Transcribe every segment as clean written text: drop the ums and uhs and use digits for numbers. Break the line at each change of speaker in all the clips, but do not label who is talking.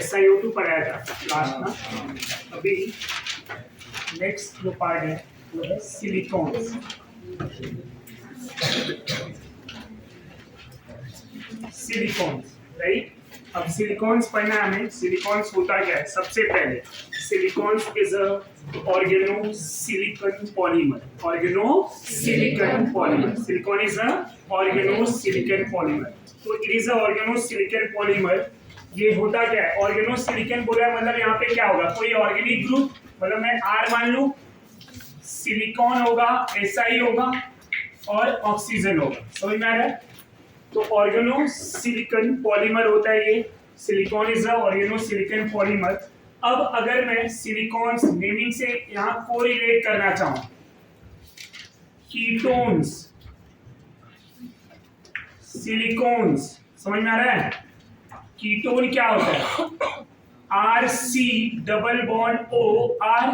SiO2 पढ़ाया था last ना। अभी नेक्स्ट जो पार्ट है वो है सिलिकॉन्स। Silicones, right. अब सिलिकॉन्स पढ़ना है हमें। सिलिकॉन्स होता क्या है? सबसे पहले silicones is a organosilicon polymer. Organosilicon polymer. Silicon is a organosilicon polymer. तो it is a organosilicon polymer. ये होता क्या है? organosilicon बोला मतलब यहाँ पे क्या होगा? कोई ऑर्गेनिक ग्रुप, मतलब मैं R मान लूं, सिलिकॉन होगा, Si होगा और ऑक्सीजन होगा। समझ में आ रहा है? तो ऑर्गेनोसिलिकन पॉलीमर होता है ये। Silicone is a organosilicon polymer. अब अगर मैं सिलिकॉन्स नेमिंग से यहां कोरिलेट करना चाहूं, कीटोन्स, सिलिकॉन्स, समझ में आ रहा है? कीटोन क्या होता है? RC double bond OR।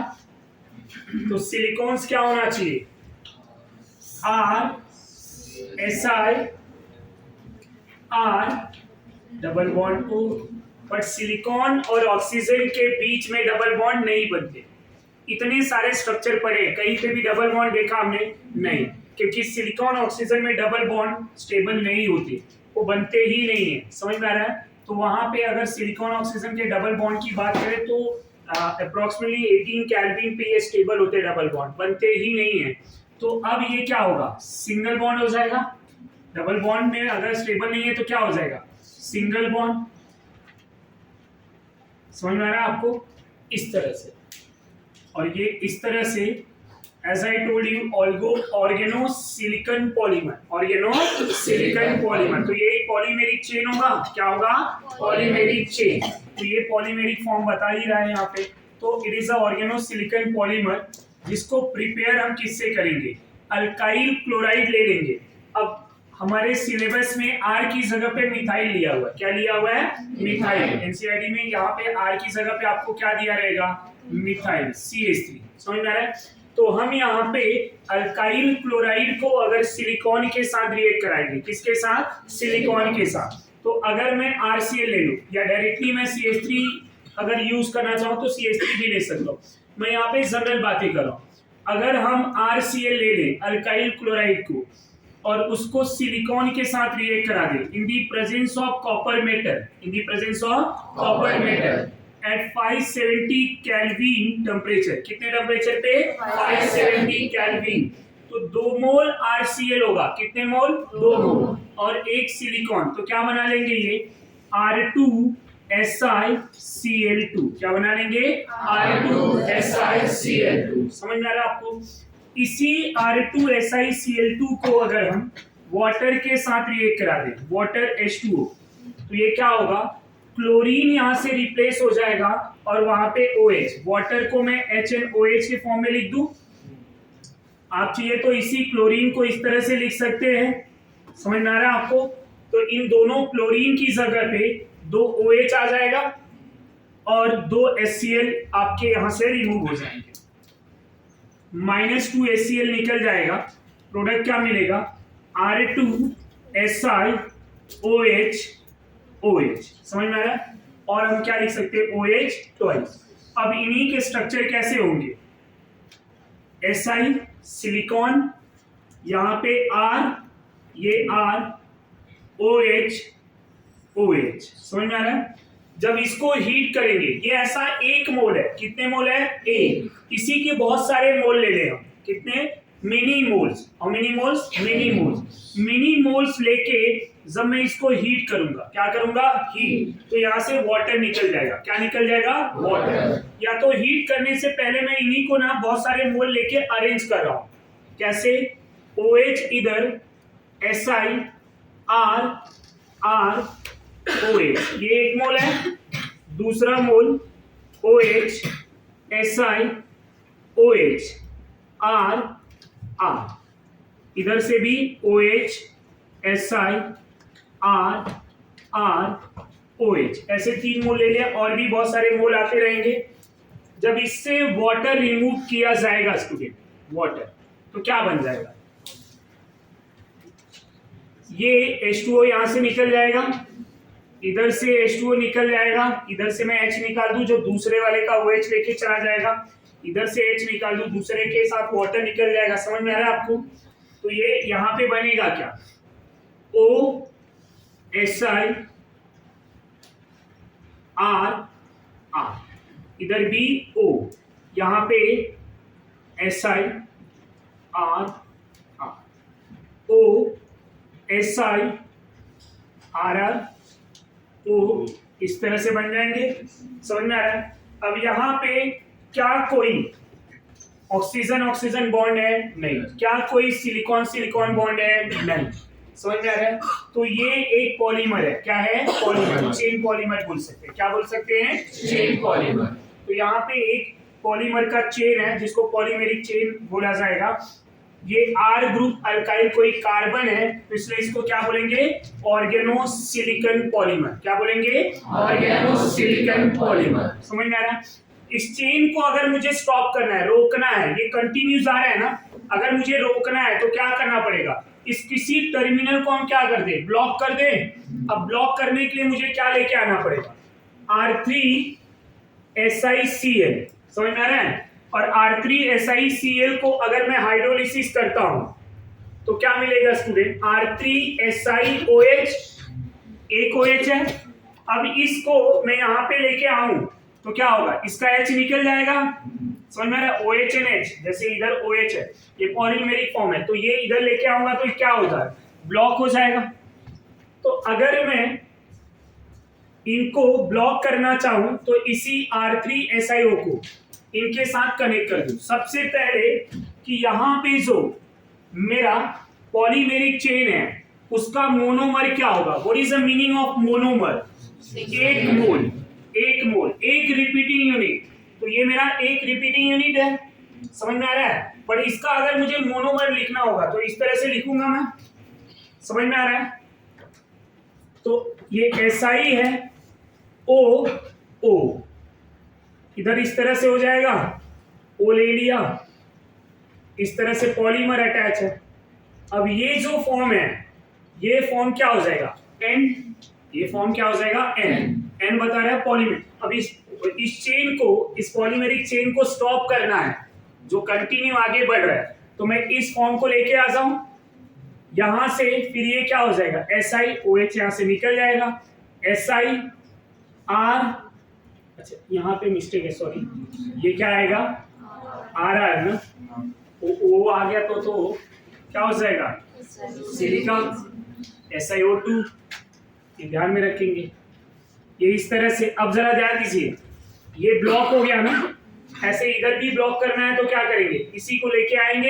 तो सिलिकॉन्स क्या होना चाहिए? RSi R double bond O। But silicon और ऑक्सीजन के बीच में डबल बॉन्ड नहीं बनते। इतने सारे स्ट्रक्चर पढ़े, कहीं पे भी डबल बॉन्ड देखा हमने? नहीं, क्योंकि सिलिकॉन ऑक्सीजन में डबल बॉन्ड स्टेबल नहीं होते, वो बनते ही नहीं है। समझ में आ रहा है? तो वहां पे अगर सिलिकॉन ऑक्सीजन के डबल बॉन्ड की बात करें तो अप्रोक्सीमेटली 18 केल्विन पे ये स्टेबल होते, डबल बॉन्ड बनते ही नहीं है। तो अब ये क्या होगा? सिंगल बॉन्ड हो जाएगा। डबल बॉन्ड में अगर स्टेबल नहीं है तो क्या हो जाएगा? Single bond. समझ में आ रहा है आपको? इस तरह से, और ये इस तरह से, as I told you, organosilicon polymer, organosilicon polymer. तो ये पॉलीमेरिक चेन होगा। क्या होगा? Polymeric chain. तो ये पॉलीमेरिक फॉर्म बता ही रहा है यहाँ पे। तो it is a organosilicon polymer, जिसको प्रिपेयर हम किससे करेंगे? अल्काइल क्लोराइड ले लेंगे। अब हमारे सिलेबस में R की जगह पे मिथाइल लिया हुआ है। क्या लिया हुआ है? मिथाइल। एनसीईआरटी में यहाँ पे R की जगह पे आपको क्या दिया रहेगा? Methyl, CH3। समझ में आ रहा है? तो हम यहाँ पे अल्काइल क्लोराइड को अगर सिलिकॉन के साथ रिएक्ट कराएंगे, किसके साथ? सिलिकॉन के साथ। तो अगर मैं RCl ले लूं या डायरेक्टली मैं CH3 अगर यूज करना चाहूँ तो CH3 भी ले सकता हूँ। मैं यहाँ पे जनरल बातें कर रहा हूँ। अगर हम RCl ले लें, अल्काइल क्लोराइड को, और उसको सिलिकॉन के साथ रिएक्ट करा दे in the presence of copper metal, in the presence of copper metal at 570 kelvin temperature. कितने टेम्परेचर पे? 570 केल्विन। तो 2 मोल RCl होगा। कितने मोल? 2 मोल। और एक सिलिकॉन, तो क्या बना लेंगे ये? R2SiCl2। क्या बना लेंगे? R2SiCl2। समझ में आ रहा है आपको? इसी R2SiCl2 को अगर हम वाटर के साथ रिएक्ट करा दें, वाटर H2O, तो ये क्या होगा? क्लोरीन यहां से रिप्लेस हो जाएगा और वहां पे OH। वाटर को मैं HNOH के फॉर्म में लिख दूं। आप चाहिए तो इसी क्लोरीन को इस तरह से लिख सकते हैं। समझ में आ रहा है आपको? तो इन दोनों क्लोरीन की जगह पे 2 OH आ जाएगा और 2 HCl आपके यहां से रिमूव हो जाएंगे। -2 HCl निकल जाएगा। प्रोडक्ट क्या मिलेगा? R2SiOH OH। समझ में आ रहा है? और हम क्या लिख सकते हैं? OH twice. अब इन्हीं के स्ट्रक्चर कैसे होंगे? Si सिलिकॉन, यहां पे R, ये R, OH OH। समझ में आ रहा है? जब इसको हीट करेंगे, ये ऐसा 1 मोल है। कितने मोल है? 1। इसी के बहुत सारे मोल ले लें हम। कितने? Mini moles. और mini moles, mini moles, mini moles लेके जब मैं इसको हीट करूंगा, क्या करूंगा? हीट। तो यहां से वाटर निकल जाएगा। क्या निकल जाएगा? वाटर। या तो हीट करने से पहले मैं इन्हीं को ना बहुत सारे मोल लेके अरेंज कर रहा हूं। कैसे? OH इधर, Si R R OH, ये 1 मोल है। दूसरा मोल OH Si OH R R, इधर से भी OH Si R R OH, ऐसे 3 मोल ले लिया। और भी बहुत सारे मोल आते रहेंगे। जब इससे वाटर रिमूव किया जाएगा स्टूडेंट, वाटर, तो क्या बन जाएगा? ये H2O यहाँ से निकल जाएगा, इधर से H2O निकल जाएगा, इधर से मैं H निकाल दूं जो दूसरे वाले का OH लेके चला जाएगा, इधर से H निकाल दूं दूसरे के साथ वाटर निकल जाएगा। समझ में आ रहा है आपको? तो ये यहाँ पे बनेगा क्या, OSI R, इधर भी O, यहाँ पे SI R, OSI RR O, इस तरह से बन जाएंगे। समझ में आ रहा है? अब यहाँ पे क्या कोई ऑक्सीजन ऑक्सीजन बॉन्ड है? नहीं। क्या कोई सिलिकॉन सिलिकॉन बॉन्ड है? नहीं। समझ में आ रहा है? तो ये एक पॉलीमर है। क्या है? पॉलीमर, चेन पॉलीमर बोल सकते हैं। क्या बोल सकते हैं? Chain polymer. तो यहाँ पे एक पॉलीमर का चेन है जिसको पॉलीमेरिक चेन बोला जाएगा। ये R ग्रुप अल्काइल कोई कार्बन है, तो इसलिए इसको क्या बोलेंगे? ऑर्गेनोसिलिकन पॉलीमर। क्या बोलेंगे? ऑर्गेनोसिलिकन पॉलीमर। समझ में आ रहा है? इस चेन को अगर मुझे स्टॉप करना है, रोकना है, ये कंटिन्यू जा रहा है ना, अगर मुझे रोकना है तो क्या करना पड़ेगा? इस किसी टर्मिनल को हम क्या कर दे? ब्लॉक कर दे। अब ब्लॉक करने के लिए मुझे क्या लेके आना पड़ेगा? R3SiCl। समझ में आ रहा है? और R3SiCl को अगर मैं हाइड्रोलिसिस करता हूं तो क्या मिलेगा स्टूडेंट? R3SiOH, एक OH है। अब इसको मैं यहां पे लेके आऊं तो क्या होगा? इसका H निकल जाएगा। समझ में आ रहा है? OHNH, जैसे इधर OH है, ये पॉलीमेरिक फॉर्म है, तो ये इधर लेके आऊंगा तो क्या होता है? ब्लॉक हो जाएगा। तो अगर मैं इनको ब्लॉक करना चाहूं तो इसी R3SiO को इनके साथ कनेक्ट कर दूं। सबसे पहले कि यहाँ पे जो मेरा पॉलीमेरिक चेन है उसका मोनोमर क्या होगा? What is the meaning of monomer? एक मोल, एक मोल, एक रिपीटिंग यूनिट। तो ये मेरा एक रिपीटिंग यूनिट है। समझ में आ रहा है? पर इसका अगर मुझे मोनोमर लिखना होगा तो इस तरह से लिखूंगा मैं। समझ में आ रहा है? तो ये SI है, O इधर इस तरह से हो जाएगा, O ले लिया, इस तरह से पॉलीमर अटैच है। अब ये जो फॉर्म है, ये फॉर्म क्या हो जाएगा? N। ये फॉर्म क्या हो जाएगा? N बता रहा है पॉलीमर। अब इस चेन को, इस पॉलीमेरिक चेन को स्टॉप करना है जो कंटिन्यू आगे बढ़ रहा है, तो मैं इस फॉर्म को लेके आ जाऊं यहां से, फिर ये क्या हो जाएगा? SiOH यहां से निकल जाएगा, SI R, अच्छा यहाँ पे मिस्टेक है, सॉरी, ये क्या आएगा? RR ना, O आ गया तो क्या हो जाएगा? सिलिका, SiO2, ये ध्यान में रखेंगे। ये इस तरह से। अब जरा ध्यान दीजिए, ये ब्लॉक हो गया ना, ऐसे इधर भी ब्लॉक करना है तो क्या करेंगे? इसी को लेके आएंगे,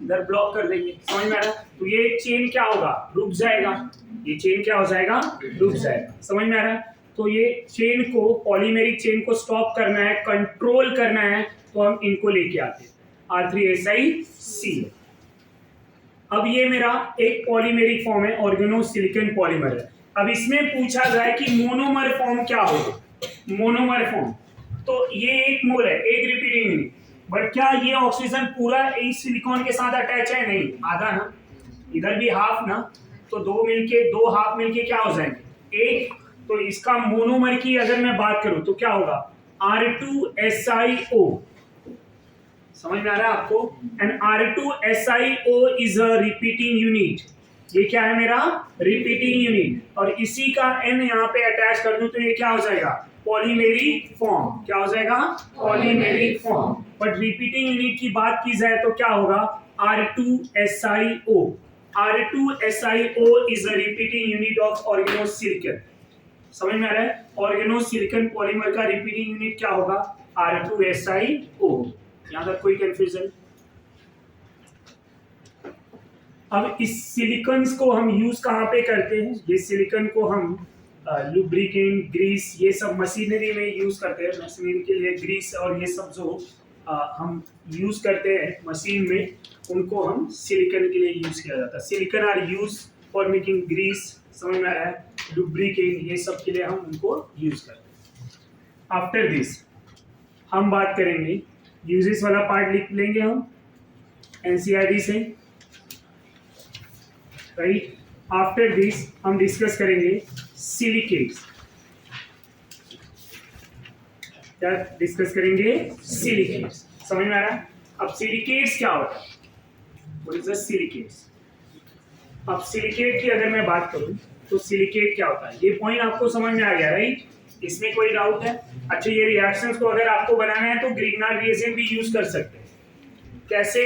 इधर ब्लॉक कर देंगे। समझ में आ रहा? तो ये चेन क्या होगा? रुक जाएगा। ये चेन क्या हो जाएगा? रुक जाएगा। समझ में आ रहा है? तो ये चेन को, पॉलीमेरिक चेन को स्टॉप करना है, कंट्रोल करना है, तो हम इनको लेके आते हैं, R3SiC। अब ये मेरा एक पॉलीमेरिक फॉर्म है, ऑर्गेनोसिलिकन पॉलीमर है। अब इसमें पूछा जाए कि मोनोमर फॉर्म क्या होगा? मोनोमर फॉर्म, तो ये एक मोल है, एक रिपीटिंग यूनिट। बट क्या ये ऑक्सीजन पूरा इस सिलिकॉन के साथ अटैच है? नहीं, आधा ना, इधर भी हाफ ना, तो दो हाफ मिलके क्या हो जाएंगे? एक। तो इसका मोनोमर की अगर मैं बात करूं तो क्या होगा? R2SiO। समझ में आ रहा है आपको? And R2SiO is a repeating unit. ये क्या है मेरा? Repeating unit. और इसी का N यहाँ पे अटैच कर दूं तो ये क्या हो जाएगा? Polymeric form. क्या हो जाएगा? Polymeric form. But repeating unit की बात की जाए तो क्या होगा? R2SiO। R2SiO is a repeating unit of organosilicon। समझ में आ रहा है? ऑर्गेनोसिलिकन पॉलीमर का रिपीटिंग यूनिट क्या होगा? R2SiO। यहां तक कोई कंफ्यूजन? अब इस सिलिकॉन्स को हम यूज कहां पे करते हैं? ये सिलिकॉन को हम लुब्रिकेंट, ग्रीस, ये सब मशीनरी में यूज करते हैं। मशीनरी के लिए ग्रीस और ये सब जो हम यूज करते हैं मशीन में, उनको हम सिलिकॉन के लिए यूज किया जाता है। Silicone are use for making grease. समझ में आ रहा है? लुब्रिकेंट, ये सब के लिए हम उनको यूज करते हैं। आफ्टर दिस हम बात करेंगे, यूजेस वाला पार्ट लिख लेंगे हम एनसीईआरटी से, राइट। आफ्टर दिस हम डिस्कस करेंगे सिलिकेट्स। क्या डिस्कस करेंगे? सिलिकेट्स। समझ में आ रहा है? अब सिलिकेट्स क्या होता है? What is the silicates? अब सिलिकेट की अगर मैं बात करूं तो सिलिकेट क्या होता है, ये पॉइंट आपको समझ में आ गया, राइट? इसमें कोई डाउट है? अच्छा, ये रिएक्शंस को अगर आपको बनाना है तो ग्रिग्नार्ड रिएजेंट भी यूज कर सकते हैं। कैसे?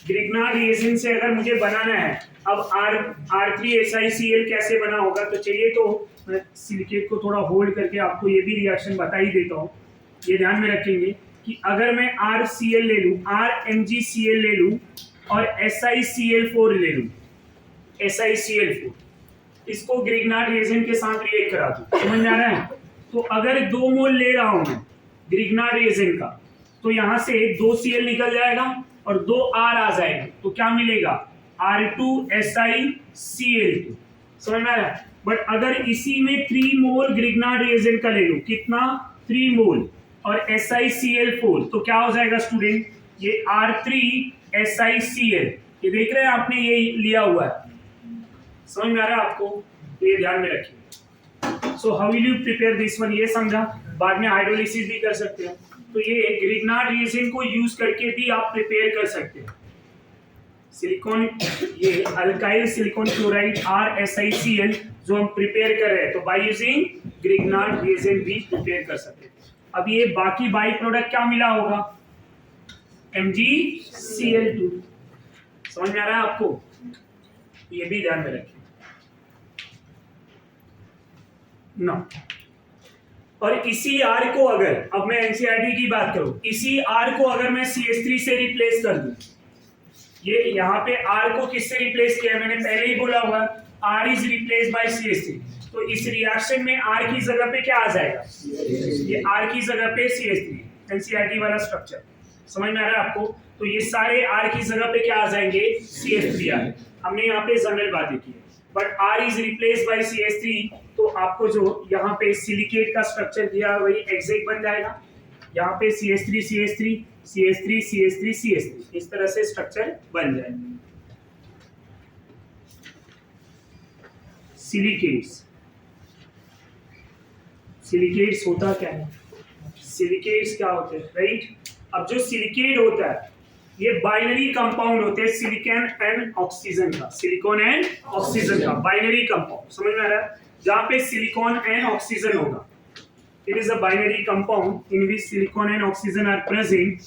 ग्रिग्नार्ड रिएजेंट से अगर मुझे बनाना है, अब R3SiCl कैसे बना होगा, तो चलिए तो मैं सिलिकेट को थोड़ा होल्ड करके आपको ये भी रिएक्शन बता ही देता हूँ। ये ध्यान में रखेंगे कि अगर मैं RCl ले लूँ, RMgCl ले लूँ और SiCl4 ले लूँ, SiCl4, इसको ग्रिग्नार्ड रिएजेंट के साथ रिएक्ट करा दूं, समझ में आ रहा है? तो अगर 2 मोल ले रहा हूं मैं ग्रिग्नार्ड रिएजेंट का, तो यहां से 2 Cl निकल जाएगा और 2 R आ जाएंगे, तो क्या मिलेगा? R2SiCl2। समझ में आ रहा है? बट अगर इसी में 3 मोल ग्रिग्नार्ड रिएजेंट का ले लूं, कितना? 3 मोल और SiCl4, तो क्या हो जाएगा स्टूडेंट? ये R3SiCl, ये देख रहे हैं आपने, ये लिया हुआ है। समझ में आ रहा है आपको? तो ये ध्यान में रखिए। So how will you prepare this one, ये समझा। बाद में हाइड्रोलिसिस भी कर सकते हैं, तो ये ग्रिग्नार्ड रिएजेंट को यूज करके भी आप प्रिपेयर कर सकते हैं। सिलिकॉन, ये अल्काइल सिलिकॉन क्लोराइड RSiCl जो हम प्रिपेयर कर रहे हैं, तो बाय यूजिंग ग्रिग्नार्ड रिएजेंट भी प्रिपेयर कर सकते हैं। अब ये बाकी बाई प्रोडक्ट क्या मिला होगा? MgCl2। समझ में आ रहा है आपको? ये भी ध्यान में रखें ना। और इसी R को अगर, अब मैं NCERT की बात करूं, इसी R को अगर मैं CH3 से रिप्लेस कर दूं, ये यहाँ पे R को किससे रिप्लेस किया? मैंने पहले ही बोला हुआ, R is replace by CH3, तो इस रिएक्शन में R की जगह पे क्या आ जाएगा? ये R की जगह पे CH3, NCERT वाला स्ट्रक्चर। समझ में आ रहा है आपको? तो ये सारे R की जगह पे क्या आ जाएंगे? CH3R। हमने यहाँ पे जनरल बातें की, but R is replace by CH3, तो आपको जो यहाँ पे सिलिकेट का स्ट्रक्चर दिया वही एग्जैक्ट बन जाएगा। यहाँ पे CH3 CH3 CH3 CH3 CH3, इस तरह से स्ट्रक्चर बन जाएगा। सिलिकेट्स, सिलिकेट्स होता क्या है? सिलिकेट्स क्या होते हैं, राइट? अब जो सिलिकेट होता है ये बाइनरी कंपाउंड होते हैं, सिलिकॉन एंड ऑक्सीजन का, सिलिकॉन एंड ऑक्सीजन का बाइनरी कंपाउंड। समझ में आ रहा है? जहां पे सिलिकॉन एंड ऑक्सीजन होगा, it is a binary compound in which silicon and oxygen are present.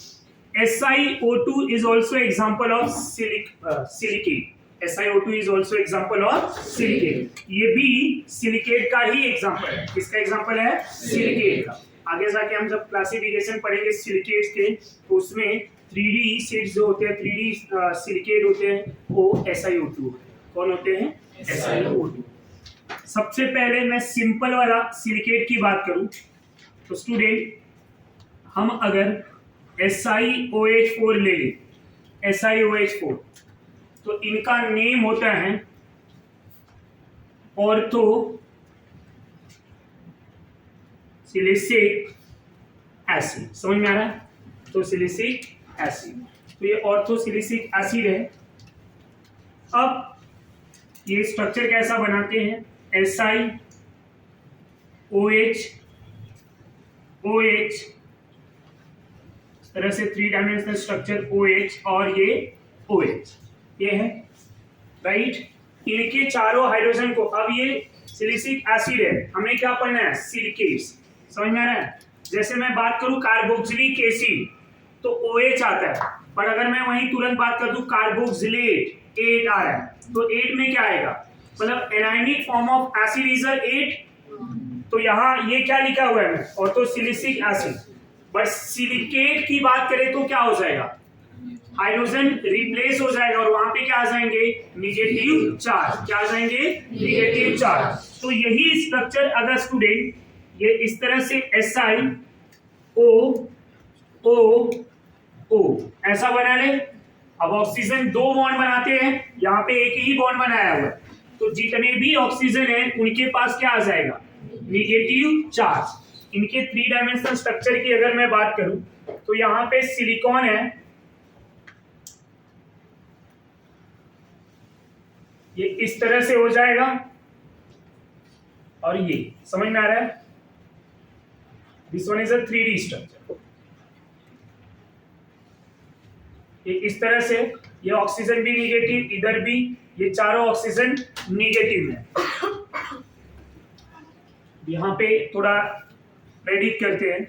SiO2 is also example of silicate. SiO2 is also example of silicate. ये भी सिलिकेट का ही एग्जांपल है। किसका एग्जांपल है? सिलिकेट का। आगे जाके हम जब क्लासिफिकेशन पढ़ेंगे सिलिकेट्स के, तो उसमें 3D शीट्स जो होते हैं, 3D सिलिकेट होते हैं, वो SiO2। कौन होते हैं? SiO2। सबसे पहले मैं सिंपल वाला सिलिकेट की बात करूं तो स्टूडेंट, हम अगर SiOH4 ले लें, SiOH4, तो इनका नेम होता है ऑर्थो सिलिसिक एसिड। समझ में आ रहा है? तो सिलिसिक एसिड, तो ये ऑर्थो सिलिसिक एसिड है। अब ये स्ट्रक्चर कैसा बनाते हैं? SiOH OH, इस तरह से 3 डायमेंशनल स्ट्रक्चर OH और ये OH, ये है, राइट? इनके चारों हाइड्रोजन को, अब ये सिलिसिक एसिड है, हमें क्या पढ़ना है? सिलिकेट्स। समझ में आ रहा है? जैसे मैं बात करूं कार्बोक्सिलिक एसिड, तो OH आता है, पर अगर मैं वहीं तुरंत बात कर दूं कार्बोक्सिलेट, 8 आ रहा है, तो 8 में क्या आएगा? मतलब anionic form of acid is 8, तो यहाँ ये क्या लिखा हुआ है? ऑर्थोसिलिसिक एसिड। बट सिलिकेट की बात करें तो क्या हो जाएगा? हाइड्रोजन रिप्लेस हो जाएगा और वहां पे क्या आ जाएंगे? Negative charge. क्या आ जाएंगे? Negative charge. तो यही स्ट्रक्चर अगर स्टूडेंट ये इस तरह से SiO ऐसा बना ले, अब ऑक्सीजन 2 बॉन्ड बनाते हैं, यहाँ पे एक ही बॉन्ड बनाया हुआ है, तो जितने भी ऑक्सीजन है उनके पास क्या आ जाएगा? Negative charge. इनके 3 डायमेंशनल स्ट्रक्चर की अगर मैं बात करूं तो यहाँ पे सिलिकॉन है, ये इस तरह से हो जाएगा और ये समझ में आ रहा है। This one is a 3D structure. ये इस तरह से, ये ऑक्सीजन भी निगेटिव, इधर भी ये चारों ऑक्सीजन निगेटिव है। यहां पे थोड़ा प्रेडिक्ट करते हैं,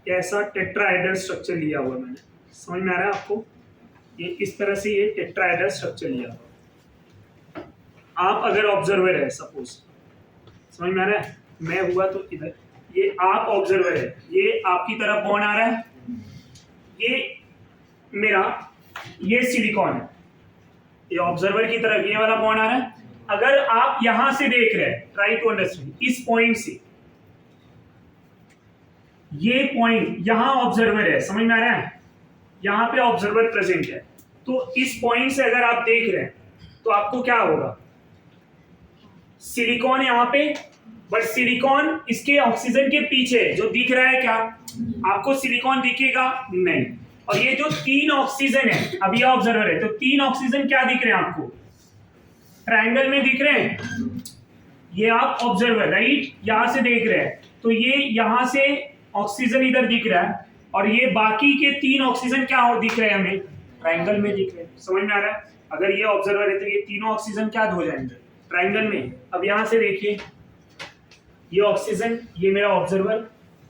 कैसा टेट्राहेड्रल स्ट्रक्चर लिया हुआ मैंने, समझ में आ रहा है आपको। ये इस तरह से ये टेट्राहेड्रल स्ट्रक्चर लिया हुआ। आप अगर ऑब्जर्वर है सपोज, समझ में आ रहा है, मैं हुआ तो इधर, ये आप ऑब्जर्वर है, ये आपकी तरफ बॉन्ड आ रहा है, ये मेरा ये सिलिकॉन है, ये ऑब्जर्वर की तरफ ये वाला बॉन्ड आ रहा है। अगर आप यहां से देख रहे हैं, ट्राई टू अंडरस्टैंड, इस पॉइंट से ये पॉइंट, यहां ऑब्जर्वर है, समझ में आ रहा है, यहां पे ऑब्जर्वर प्रेजेंट है, तो इस पॉइंट से अगर आप देख रहे हैं तो आपको क्या होगा, सिलिकॉन यहां पे, बट सिलिकॉन इसके ऑक्सीजन के पीछे जो दिख रहा है, क्या आपको सिलिकॉन दिखेगा नहीं। और ये जो 3 ऑक्सीजन है, अब ये ऑब्जर्वर है, तो 3 ऑक्सीजन क्या दिख रहे हैं आपको, ट्रायंगल में दिख रहे हैं। ये आप ऑब्जर्वर राइट, यहां से देख रहे हैं, तो ये यहां से ऑक्सीजन इधर दिख रहा है, और ये बाकी के 3 ऑक्सीजन क्या हो दिख रहे हैं हमें, ट्रायंगल में दिख रहे हैं। समझ में आ रहा है। अगर ये ऑब्जर्वर है तो ये तीनों ऑक्सीजन क्या हो जाएंगे, ट्रायंगल में। अब यहां से देखिए, ये ऑक्सीजन, ये मेरा ऑब्जर्वर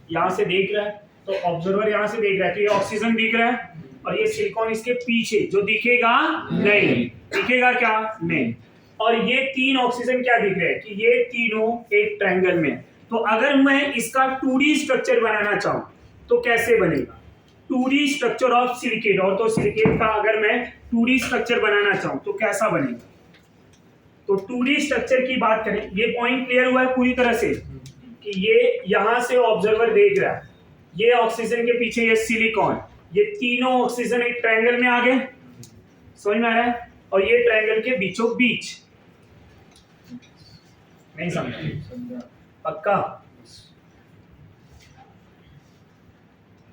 यहां से देख रहा है, तो ऑब्जर्वर यहां से देख रहा है, तो ये ऑक्सीजन दिख रहा है, और ये सिलिकॉन इसके पीछे जो दिखेगा नहीं, दिखेगा क्या नहीं। और ये 3 ऑक्सीजन क्या दिख रहे हैं कि ये तीनों एक ट्रायंगल में। तो अगर मैं इसका 2D स्ट्रक्चर बनाना चाहूं तो कैसे बनेगा, 2D स्ट्रक्चर ऑफ सिलिकेट, और तो सिलिकेट का अगर मैं 2D स्ट्रक्चर बनाना चाहूं तो कैसा बनेगा। तो 2D स्ट्रक्चर की बात करें, ये पॉइंट क्लियर हुआ है पूरी तरह से कि ये यहां से ऑब्जर्वर देख रहा है, ये ऑक्सीजन के पीछे ये सिलिकॉन, ये तीनों ऑक्सीजन एक ट्रायंगल में आ गए, समझ में आ रहा है। और ये ट्रायंगल के बीचों बीच, नहीं समझा पक्का,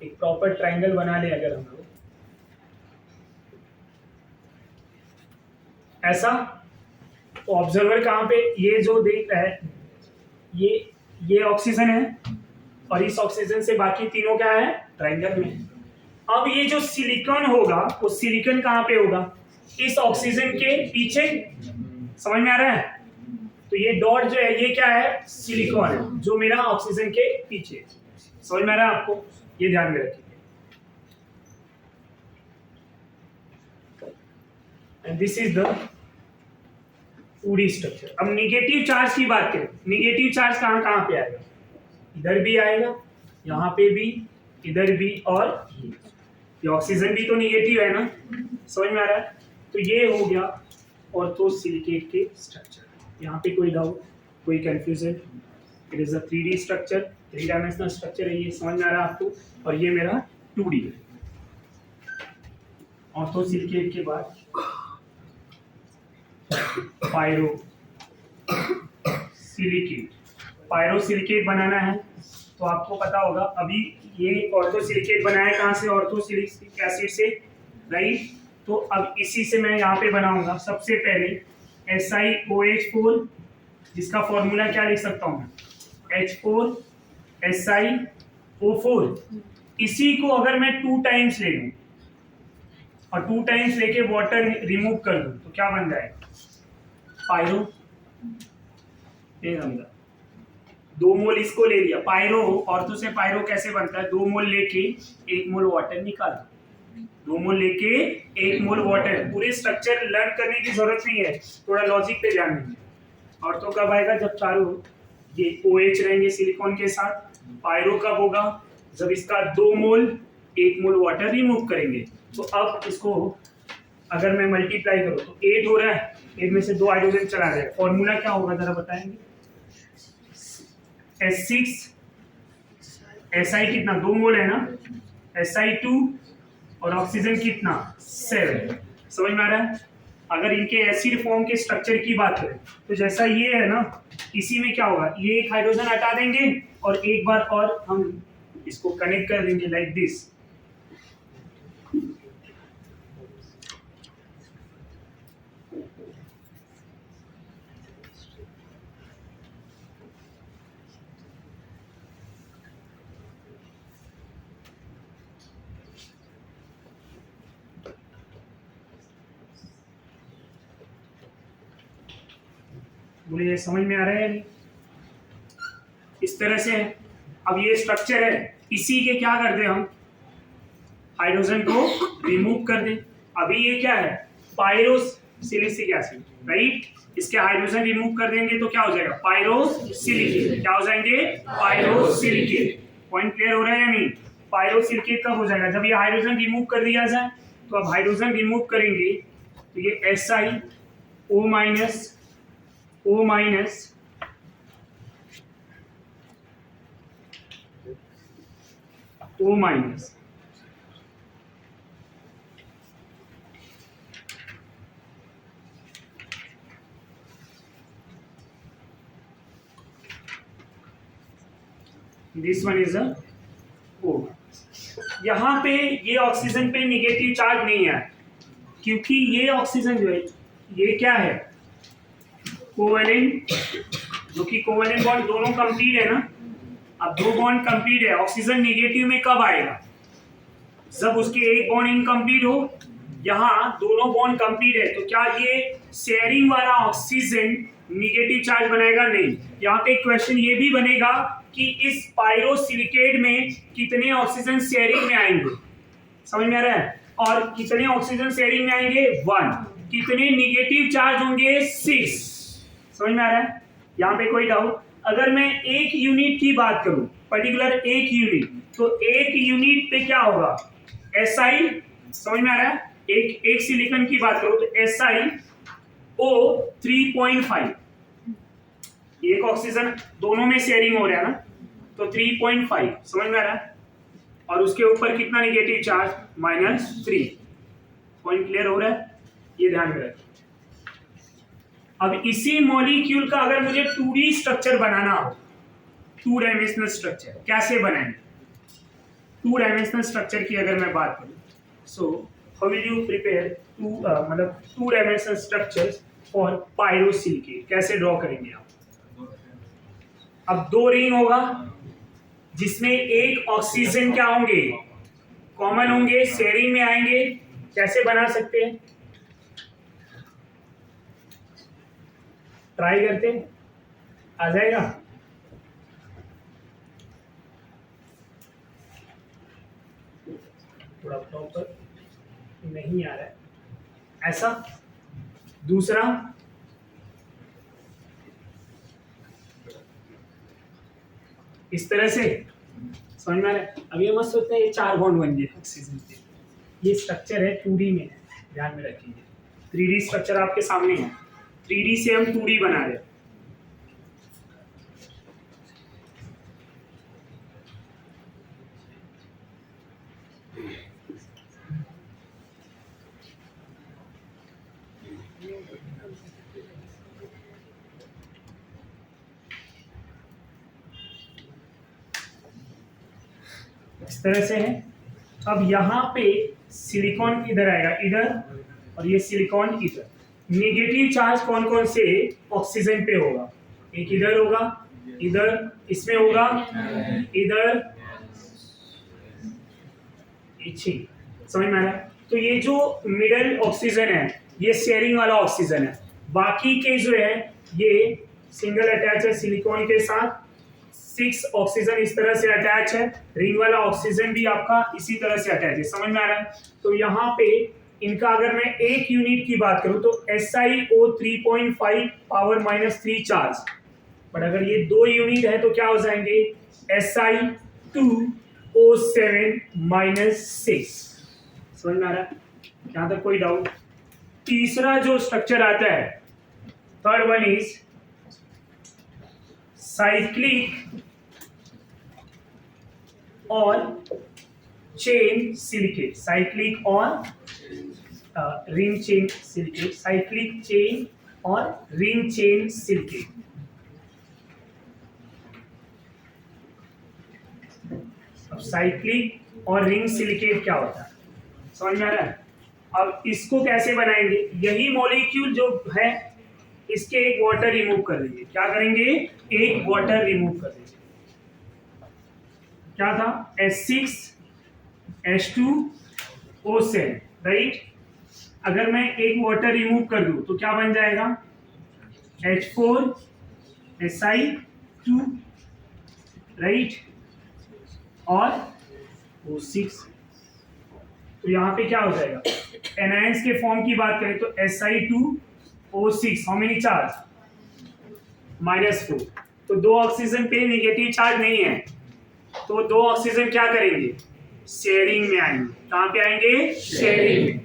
एक प्रॉपर ट्रायंगल बना ले अगर हम लोग ऐसा, तो ऑब्जर्वर कहां पे, ये जो देख रहा है, ये ऑक्सीजन है, और इस ऑक्सीजन से बाकी तीनों क्या है, ट्रायंगल में। अब ये जो सिलिकॉन होगा, वो सिलिकॉन कहां पे होगा, इस ऑक्सीजन के पीछे, समझ में आ रहा है। तो ये डॉट जो है ये क्या है, सिलिकॉन है, जो मेरा ऑक्सीजन के पीछे, समझ में आ रहा है आपको, ये ध्यान में रखिए। And this is the 2D structure. अब निगेटिव चार्ज की बात करें, निगेटिव चार्ज कहां कहां पे आएगा, इधर भी आएगा, यहाँ पे भी, इधर भी, और ये ऑक्सीजन भी तो निगेटिव है ना, समझ में आ रहा है। तो ये हो गया ऑर्थोसिलिकेट के स्ट्रक्चर। यहाँ पे कोई डाउट, कोई confusion, it is a 3D structure, 3 dimensional structure है ये, समझ में आ रहा है आपको। और ये मेरा 2D है। ऑर्थोसिलिकेट के बाद पायरोसिलिकेट, पायरोसिलिकेट बनाना है तो आपको पता होगा, अभी ये ऑर्थोसिलिकेट बनाया कहाँ से, ऑर्थोसिलिक एसिड से, राइट। तो अब इसी से मैं यहाँ पे बनाऊंगा सबसे पहले SiOH4, जिसका फॉर्मूला क्या लिख सकता हूँ मैं, H4SiO4। इसी को अगर मैं 2 टाइम्स ले लूँ और 2 टाइम्स लेके वाटर रिमूव कर दूँ तो क्या बन जाएगा, पायरो। ये समझा, 2 मोल इसको ले लिया, पायरो, ऑर्थो से पायरो कैसे बनता है, 2 मोल लेके 1 मोल वाटर निकाल, 2 मोल लेके 1 मोल वाटर। पूरे स्ट्रक्चर लर्न करने की जरूरत नहीं है, थोड़ा लॉजिक पे ध्यान देंगे। ऑर्थो कब आएगा, जब चारों ये OH रहेंगे सिलिकॉन के साथ। पायरो कब होगा, जब इसका 2 मोल 1 मोल वाटर रिमूव करेंगे। तो अब इसको अगर मैं मल्टीप्लाई करूं तो 8 हो रहा है, 8 में से 2 हाइड्रोजन चला जाएगा, फॉर्मूला क्या होगा जरा बताएंगे। S6 Si कितना, 2 मोल है ना, Si2 और ऑक्सीजन कितना, 7। समझ में आ रहा है। अगर इनके एसिड फॉर्म के स्ट्रक्चर की बात करें तो जैसा ये है ना, इसी में क्या होगा, ये एक हाइड्रोजन हटा देंगे और एक बार और हम इसको कनेक्ट कर देंगे लाइक दिस। बोलिए समझ में आ रहा है या नहीं? इस तरह से है। अब ये स्ट्रक्चर है, इसी के क्या कर दे हम, हाइड्रोजन को रिमूव कर दे। अभी ये क्या है, पायरोसिलिक एसिड, राइट। इसके हाइड्रोजन रिमूव कर देंगे तो क्या हो जाएगा, पायरोसिलिकेट। क्या हो जाएंगे, पायरोसिलिकेट। पॉइंट क्लियर हो रहा है या नहीं? पायरोसिलिकेट कब हो जाएगा, जब ये हाइड्रोजन रिमूव कर दिया जाए। तो अब हाइड्रोजन रिमूव करेंगे तो ये Si O minus O minus O minus, this one is a O। यहाँ पे ये ऑक्सीजन पे निगेटिव चार्ज नहीं है, क्योंकि ये ऑक्सीजन जो है ये क्या है, कोवेलेंट, जो कि कोवेलेंट बॉन्ड दोनों कंप्लीट है ना। अब दो बॉन्ड कंप्लीट है, ऑक्सीजन निगेटिव में कब आएगा, जब उसके एक बॉन्ड इनकम्प्लीट हो। यहाँ दोनों बॉन्ड कंप्लीट है, तो क्या ये शेयरिंग वाला ऑक्सीजन निगेटिव चार्ज बनाएगा, नहीं। यहाँ पे क्वेश्चन ये भी बनेगा कि इस पायरोसिलिकेट में कितने ऑक्सीजन शेयरिंग में आएंगे, समझ में आ रहा है, और कितने ऑक्सीजन शेयरिंग में आएंगे 1, कितने निगेटिव चार्ज होंगे 6, समझ में आ रहा है। यहाँ पे कोई डाउट? अगर मैं एक यूनिट की बात करूं, पर्टिकुलर एक यूनिट, तो एक यूनिट पे क्या होगा, SI, समझ में आ रहा है, एक सिलिकॉन की बात करो तो SiO 3.5, एक ऑक्सीजन दोनों में शेयरिंग हो रहा है ना, तो 3.5, समझ में आ रहा है, और उसके ऊपर कितना निगेटिव चार्ज, -3। पॉइंट क्लियर हो रहा है, ये ध्यान में रखें। अब इसी मॉलिक्यूल का अगर मुझे 2D स्ट्रक्चर बनाना हो, 2 डायमेंशनल स्ट्रक्चर कैसे बनाएंगे, 2 डायमेंशनल स्ट्रक्चर की अगर मैं बात करूं, so how will you prepare मतलब 2 डायमेंशनल स्ट्रक्चर्स फॉर पायरोसिलिकेट, कैसे ड्रॉ करेंगे आप। अब 2 रिंग होगा जिसमें एक ऑक्सीजन क्या होंगे, कॉमन होंगे, शेयरिंग में आएंगे, कैसे बना सकते हैं, ट्राई करते हैं, आ जाएगा। थोड़ा प्रॉपर नहीं आ रहा है, ऐसा। दूसरा इस तरह से, समझ में आ रहा है। अब ये मत सोचते हैं ये 4 बॉन्ड बन गए ऑक्सीजन के, ये स्ट्रक्चर है 2D में है, ध्यान में रखिए। 3D स्ट्रक्चर आपके सामने है, 3D से हम 2D बना रहे हैं। इस तरह से है। अब यहाँ पे सिलिकॉन इधर आएगा, इधर, और ये सिलिकॉन इधर। नेगेटिव चार्ज कौन कौन से ऑक्सीजन पे होगा, एक इधर होगा, इधर इसमें होगा, इधर, समझ में आ रहा है। तो ये जो मिडल ऑक्सीजन है ये शेयरिंग वाला ऑक्सीजन है, बाकी के जो है ये सिंगल अटैच है सिलिकॉन के साथ। 6 ऑक्सीजन इस तरह से अटैच है, रिंग वाला ऑक्सीजन भी आपका इसी तरह से अटैच है, समझ में आ रहा है। तो यहाँ पे इनका अगर मैं एक यूनिट की बात करूं तो SiO 3.5 पावर -3 चार्ज, बट अगर ये 2 यूनिट है तो क्या हो जाएंगे, Si2O7 -6, समझ में आ रहा है, यहाँ तक कोई डाउट। तीसरा जो स्ट्रक्चर आता है, थर्ड वन इज साइक्लिक और चेन सिलिकेट, साइक्लिक और ring chain silicate, cyclic chain और रिंग चेन सिलिकेट। अब साइक्लिक और रिंग सिलिकेट क्या होता है, समझ में आ रहा है। अब इसको कैसे बनाएंगे, यही मॉलिक्यूल जो है इसके एक वाटर रिमूव कर देंगे, क्या करेंगे, एक वाटर रिमूव कर देंगे। क्या था, H6H2O7, राइट। अगर मैं एक वाटर रिमूव कर दूं तो क्या बन जाएगा, H4Si2, राइट, और O6। तो यहाँ पे क्या हो जाएगा, एनायंस के फॉर्म की बात करें तो Si2O6, हाउ मेनी चार्ज, -4। तो दो ऑक्सीजन पे निगेटिव चार्ज नहीं है, तो दो ऑक्सीजन क्या करेंगे, शेयरिंग में आएंगे। कहाँ पे आएंगे, शेयरिंग में।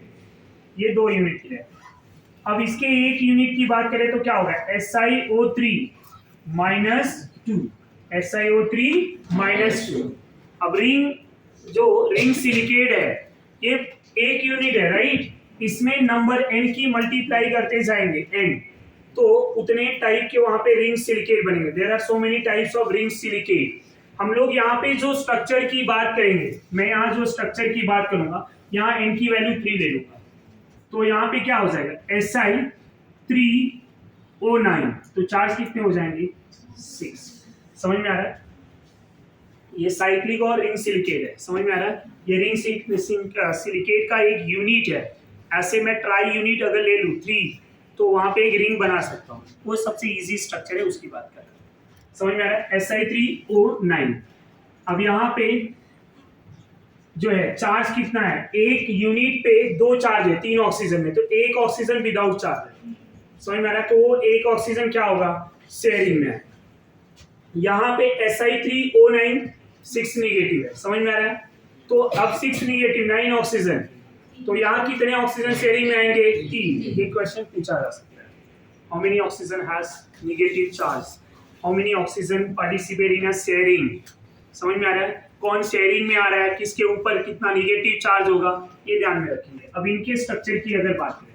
ये 2 यूनिट है। अब इसके एक यूनिट की बात करें तो क्या होगा, SiO3-2, SiO3-2। अब रिंग, जो रिंग सिलिकेट है, ये एक यूनिट है, राइट। इसमें नंबर n की मल्टीप्लाई करते जाएंगे, n, तो उतने टाइप के वहां पे रिंग सिलिकेट बनेंगे। There are so many types of ring silicate. हम लोग यहाँ पे जो स्ट्रक्चर की बात करेंगे, मैं यहाँ जो स्ट्रक्चर की बात करूंगा, यहाँ n की वैल्यू 3 ले लूंगा, तो यहाँ पे क्या हो जाएगा, Si3O9, तो चार्ज कितने हो जाएंगे, 6। समझ में आ रहा है, ये साइक्लिक और रिंग सिलिकेट है, समझ में आ रहा है। ये रिंग सिलिकेट का एक यूनिट है। ऐसे मैं ट्राई यूनिट अगर ले लूँ 3, तो वहां पे एक रिंग बना सकता हूँ, वो सबसे इजी स्ट्रक्चर है, उसकी बात कर रहा हूँ। समझ में आ रहा है, Si3O9। अब यहाँ पे जो है चार्ज कितना है, एक यूनिट पे 2 चार्ज है 3 ऑक्सीजन में, तो एक ऑक्सीजन विदाउट चार्ज है। समझ में आ रहा है, तो एक ऑक्सीजन क्या होगा, शेयरिंग में है। यहाँ पे Si3O9 6 निगेटिव है, समझ में आ रहा है। तो अब 6 निगेटिव, 9 ऑक्सीजन, तो यहाँ कितने ऑक्सीजन शेयरिंग में आएंगे, 3। ये क्वेश्चन पूछा जा सकता है, how many oxygen has negative charge, how many oxygen participate in a sharing. समझ में आ रहा है, कौन शेयरिंग में आ रहा है, किसके ऊपर कितना नेगेटिव चार्ज होगा, ये ध्यान में रखेंगे। अब इनके स्ट्रक्चर की अगर बात करें,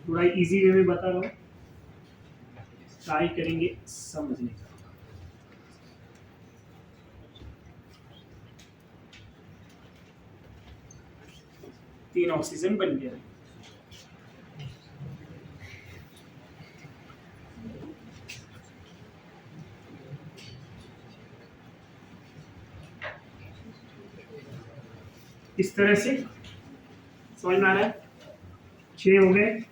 थोड़ा इजी वे में बता रहा हूँ, ट्राई करेंगे समझने का। तीन ऑक्सीजन बन गया, इस तरह से। समझ में आ रहा है, 6 हो गए।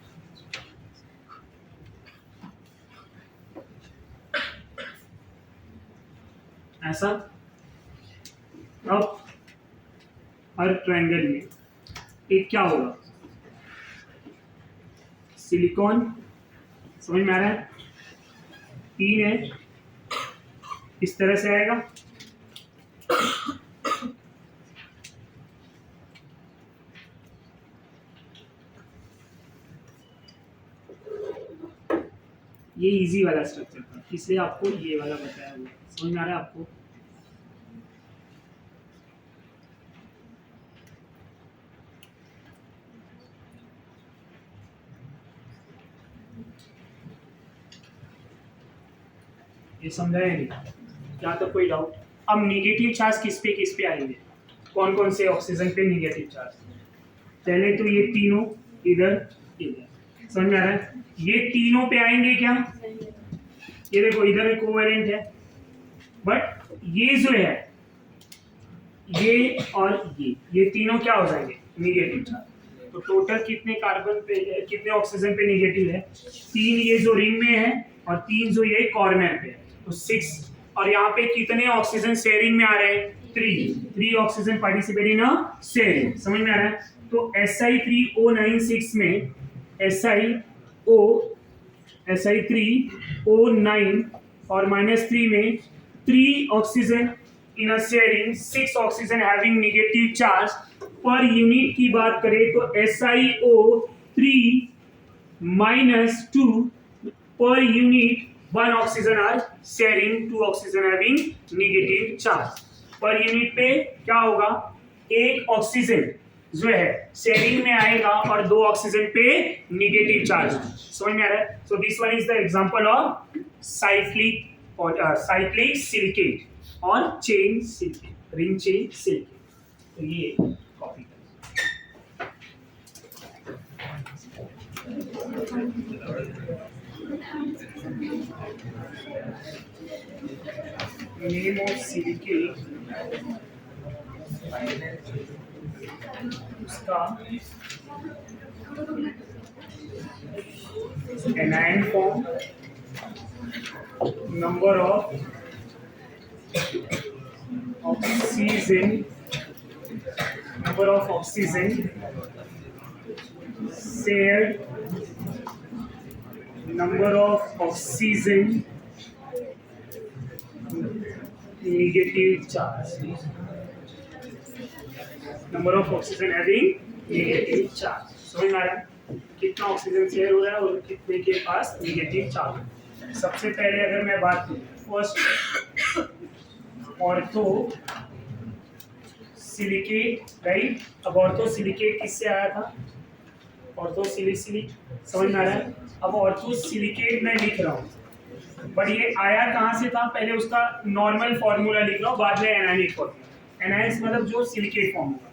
ऐसा। अब हर ट्रायंगल में एक क्या होगा, सिलिकॉन। समझ में आ रहा है, 3 है, इस तरह से आएगा। ये इजी वाला स्ट्रक्चर था, इसलिए आपको ये वाला बताया हुआ। समझ में आ रहा है आपको, ये समझाया नहीं, क्या तो कोई डाउट। अब निगेटिव चार्ज किस पे आएंगे, कौन कौन से ऑक्सीजन पे निगेटिव चार्ज। पहले तो ये तीनों इधर इधर, समझ में आ रहा है, ये तीनों पे आएंगे क्या, ये देखो इधर कोवेलेंट है, बट ये जो है, ये और ये तीनों क्या हो जाएंगे, निगेटिव चार्ज। तो टोटल कितने कार्बन पे, कितने ऑक्सीजन पे निगेटिव है, 3 ये जो रिंग में है, और 3 जो ये कॉर्नर पे है, तो 6। और यहाँ पे कितने ऑक्सीजन शेयरिंग में आ रहे हैं, 3 oxygen participate in a sharing. समझ में आ रहा है, तो Si3O96 में Si3O9 और -3 में 3 oxygen in a sharing, 6 oxygen having negative charge. Per unit की बात करें तो SiO3-2 per unit 1 oxygen are sharing, 2 oxygen having negative charge। Per unit पे क्या होगा, एक ऑक्सीजन जो है शेयरिंग में आएगा और 2 ऑक्सीजन पे नेगेटिव चार्ज। समझ में आ रहा है, so this one is the example of cyclic और साइक्लिक सिलिकेट और chain silicate, ring chain silicate. तो ये कॉपी name of silicate, उसका anion form, number of oxygen shared, number of oxygen negative charge, number of oxygen having negative charge. समझ में आ रहा है कितना ऑक्सीजन शेयर हो रहा है और कितने के पास नेगेटिव चार्ज है। सबसे पहले अगर मैं बात करूं फर्स्ट ऑर्थो सिलिकेट, राइट। अब ऑर्थो सिलिकेट किससे आया था? ऑर्थो सिलिक, समझ में आ रहा है। अब ऑर्थो सिलिकेट मैं लिख रहा हूँ, बट ये आया कहाँ से था? पहले उसका नॉर्मल फॉर्मूला लिख रहा हूँ, बाद में एनायनिक फॉर्मूला। एनायनिक मतलब जो सिलिकेट फॉर्म होगा।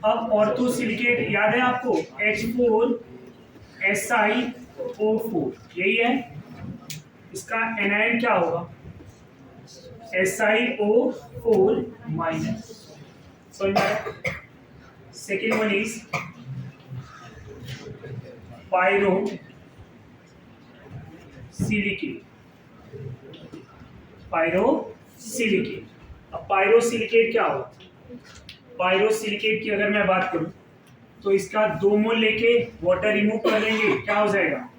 अब ऑर्थो सिलिकेट याद है आपको, H4SiO4 यही है। इसका एनायन क्या होगा? SiO4 माइनस। Second one is pyrosilicate. अब पायरोसिलिकेट क्या होगा? पायरोसिलिकेट की अगर मैं बात करूं तो इसका 2 मोल लेके वाटर रिमूव कर लेंगे, क्या हो जाएगा?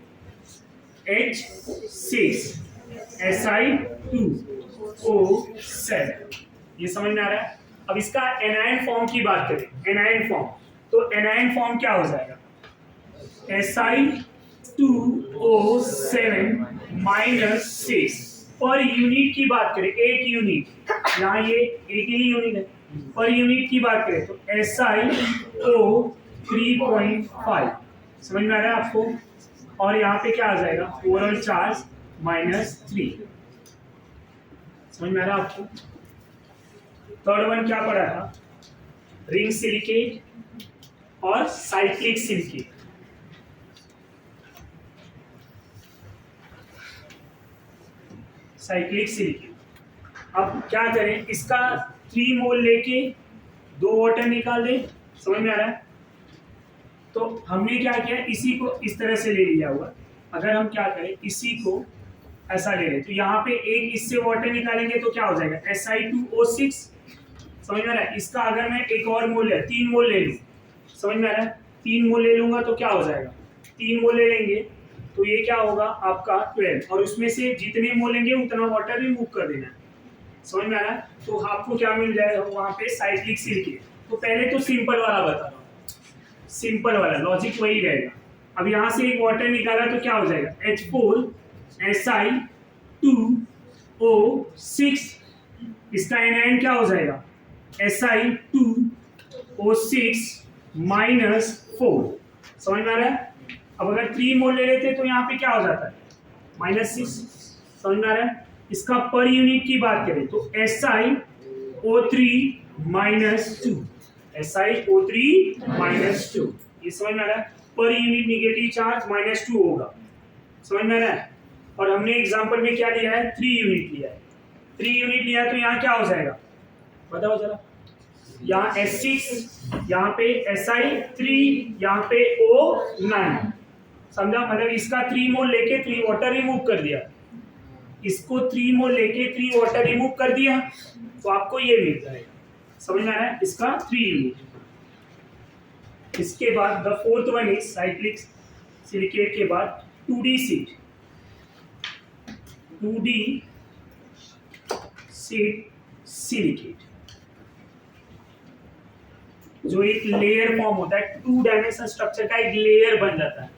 H6Si2O7। ये समझ में आ रहा है। अब इसका एनायन फॉर्म की बात करें, एनायन फॉर्म, तो एनायन फॉर्म क्या हो जाएगा? Si2O7 minus 6। पर यूनिट की बात करें, एक यूनिट, यहाँ ये एक ही यूनिट है। पर यूनिट की बात करें तो SiO 3.5। समझ में आ रहा है आपको? और यहाँ पे क्या आ जाएगा? Overall charge -3। समझ में आ रहा है आपको? थर्ड वन क्या पढ़ा था? रिंग सिलिकेट और साइक्लिक सिलिकेट। साइक्लिक सिलिकेट, अब क्या करें? इसका 3 मोल लेके 2 वाटर निकाल दें। समझ में आ रहा है? तो हमने क्या किया, इसी को इस तरह से ले लिया हुआ। अगर हम क्या करें, इसी को ऐसा ले लें तो यहाँ पे एक इससे वाटर निकालेंगे तो क्या हो जाएगा? Si2O6। समझ में आ रहा है? इसका अगर मैं एक और मोल है 3 मोल ले लूँ, समझ में आ रहा है? 3 मोल ले लूंगा तो क्या हो जाएगा? 3 मोल ले लेंगे तो ये क्या होगा आपका 12, और उसमें से जितने मोल लेंगे उतना वाटर रिमूव कर देना है। समझ में आ रहा है? तो आपको क्या मिल जाएगा वहां पे? Cyclic silicate. तो पहले तो सिंपल वाला बता रहा हूँ, सिंपल वाला लॉजिक वही रहेगा। अब यहाँ से एक वाटर निकाला तो क्या हो जाएगा? H4Si2O6। इसका एनायन क्या हो जाएगा? Si2O6 -4। समझ में आ रहा है? अब अगर 3 मोल ले लेते तो यहाँ पे क्या हो जाता है? -6। समझ में आ रहा है? इसका पर यूनिट की बात करें तो SiO3 -2। SiO3 -2, ये समझ में आ रहा है? पर यूनिट नेगेटिव चार्ज -2 होगा। समझ में आ रहा है? और हमने एग्जांपल में क्या लिया है? 3 यूनिट लिया है। 3 यूनिट लिया तो यहाँ क्या हो जाएगा? बताओ जरा। यहाँ S6, यहाँ पे Si3, यहाँ पे O9। समझा? मतलब इसका 3 मोल लेके 3 वाटर रिमूव कर दिया, इसको 3 मोल लेके 3 वाटर रिमूव कर दिया तो आपको ये मिल जाएगा। समझ में आ रहा है? इसका 3 यूनिट। इसके बाद the fourth one is cyclic silicate के बाद 2D seat. 2D sheet silicate जो एक लेयर फॉर्म होता है, 2 डायमेंशनल स्ट्रक्चर का एक लेयर बन जाता है।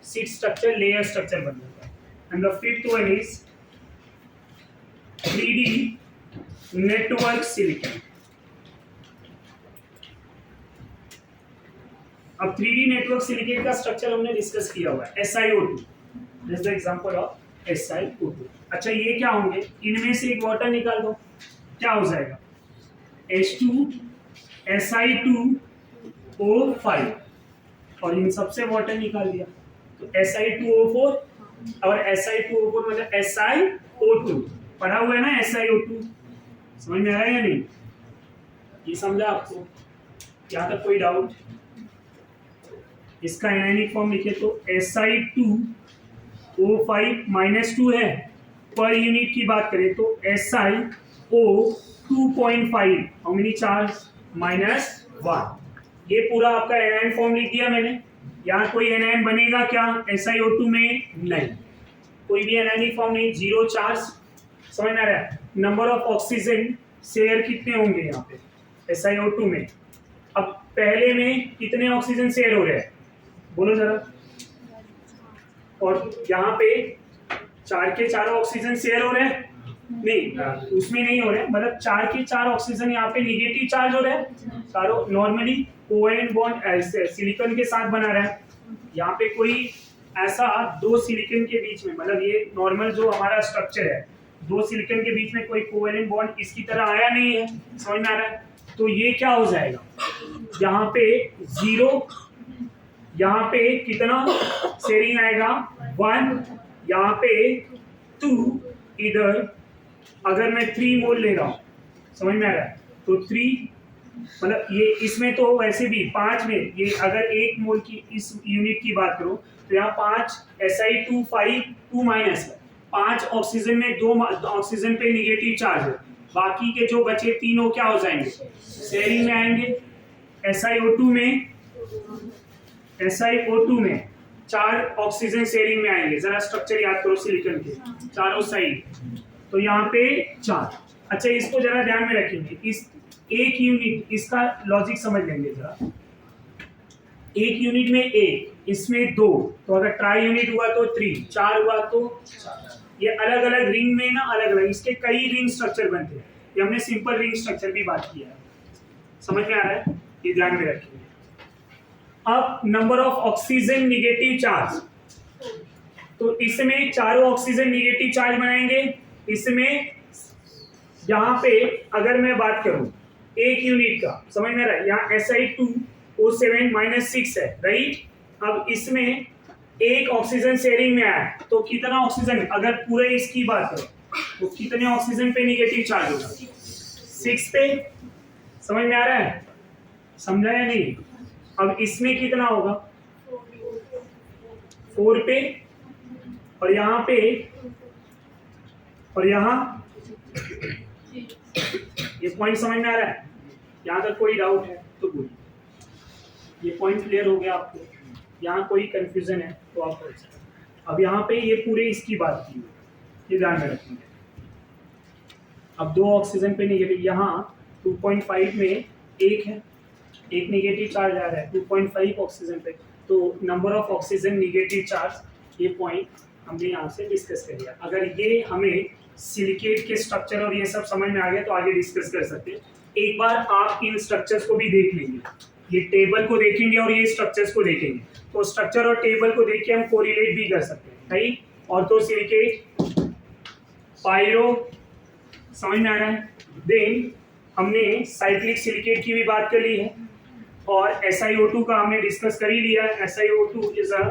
सीट स्ट्रक्चर लेयर स्ट्रक्चर बन जाता है। And the fifth one is 3D network silicate. अब 3D नेटवर्क सिलिकेट का स्ट्रक्चर हमने डिस्कस किया हुआ है, SiO2। This is the example of SiO2। अच्छा ये क्या होंगे? इनमें से एक वाटर निकाल दो, क्या हो जाएगा? H2Si2O5, और इन सबसे वाटर निकाल दिया तो Si2O4, और Si2O4 मतलब SiO2 पढ़ा हुआ है ना? SiO2 समझ में आया या नहीं? ये समझा आपको? यहाँ तक कोई डाउट? इसका एनायनिक फॉर्म लिखे तो Si2O5 -2 है, पर यूनिट की बात करें तो SiO 2.5 हाउ मेनी चार्ज -1। ये पूरा आपका एनायन फॉर्म लिख दिया मैंने। यहाँ कोई एनायन बनेगा क्या SiO2 में? नहीं, कोई भी एनायनिक फॉर्म नहीं, 0 चार्ज। समझ में आ रहा है? नंबर ऑफ ऑक्सीजन शेयर कितने होंगे यहाँ पे SiO2 में? अब पहले में कितने ऑक्सीजन शेयर हो रहे हैं बोलो जरा। और यहाँ पे 4 के 4 ऑक्सीजन शेयर हो रहे हैं? नहीं, उसमें नहीं हो रहे, मतलब 4 के 4 ऑक्सीजन यहाँ पे निगेटिव चार्ज हो रहे हैं चारों। नॉर्मली कोवेलेंट बॉन्ड सिलिकॉन के साथ बना रहा है। यहाँ पे कोई ऐसा दो सिलिकॉन के बीच में, मतलब ये नॉर्मल जो हमारा स्ट्रक्चर है, दो सिलिकॉन के बीच में कोई कोवेलेंट बॉन्ड इसकी तरह आया नहीं है। समझ में आ रहा है? तो ये क्या हो जाएगा, यहाँ पे 0, यहाँ पे कितना शेयरिंग आएगा 1, यहाँ पे 2, इधर अगर मैं 3 मोल ले रहा हूँ, समझ में आ रहा है? तो 3 मतलब ये इसमें तो वैसे भी 5 में ये अगर 1 मोल की इस यूनिट की बात करूं तो यहाँ 5 Si2 2 माइनस है। 5 ऑक्सीजन में 2 ऑक्सीजन पे निगेटिव चार्ज है, बाकी के जो बचे 3 वो क्या हो जाएंगे शेयरिंग में आएंगे। SiO2 में 4 ऑक्सीजन शेयरिंग में आएंगे। जरा स्ट्रक्चर याद करो सिलिकॉन के चारों साइड, तो यहाँ पे 4। अच्छा, इसको जरा ध्यान में रखेंगे, इस एक यूनिट, इसका लॉजिक समझ लेंगे जरा। एक यूनिट में 1, इसमें 2, तो अगर ट्राई यूनिट हुआ तो 3, 4 हुआ तो 4। ये अलग अलग रिंग में ना, अलग अलग इसके कई रिंग स्ट्रक्चर बनते हैं। ये हमने सिंपल रिंग स्ट्रक्चर भी बात किया है। समझ में आ रहा है? ये ध्यान में रखेंगे। अब number of oxygen negative charge, तो इसमें चारों ऑक्सीजन निगेटिव चार्ज बनाएंगे। इसमें यहाँ पे अगर मैं बात करूं एक यूनिट का, समझ में आ रहा है? यहाँ Si2O7 -6 है, राइट। अब इसमें 1 ऑक्सीजन शेयरिंग में आया, तो कितना ऑक्सीजन, अगर पूरे इसकी बात करो तो कितने ऑक्सीजन पे निगेटिव चार्ज होगा? 6 पे। समझ में आ रहा है? समझा या नहीं? अब इसमें कितना होगा? 4 पे, और यहाँ पे, और यहाँ। ये पॉइंट समझ में आ रहा है? यहाँ तक कोई डाउट है तो बोलिए। ये पॉइंट क्लियर हो गया आपको? यहाँ कोई कंफ्यूजन है तो आप बोल सकते। अब यहाँ पे ये पूरे इसकी बात की, ये ध्यान में रखेंगे। अब 2 ऑक्सीजन पे निगेटिव, यहाँ 2.5 में 1 है, 1 निगेटिव चार्ज आ रहा है 2.5 ऑक्सीजन पे, तो number of oxygen negative charge, ये पॉइंट हमने यहाँ से डिस्कस कर लिया। अगर ये हमें सिलिकेट के स्ट्रक्चर और ये सब समझ में आ गया तो आगे डिस्कस कर सकते हैं। एक बार आप इन स्ट्रक्चर्स को भी देख लेंगे, ये टेबल को देखेंगे और ये स्ट्रक्चर्स को देखेंगे, तो स्ट्रक्चर और टेबल को देख के हम कोरिलेट भी कर सकते हैं, राइट। ऑर्थो सिलिकेट, पायरो, समझ में आ रहा है? देन हमने साइक्लिक सिलिकेट की भी बात कर ली है, और SiO2 का हमने डिस्कस कर ही लिया है। SiO2 is a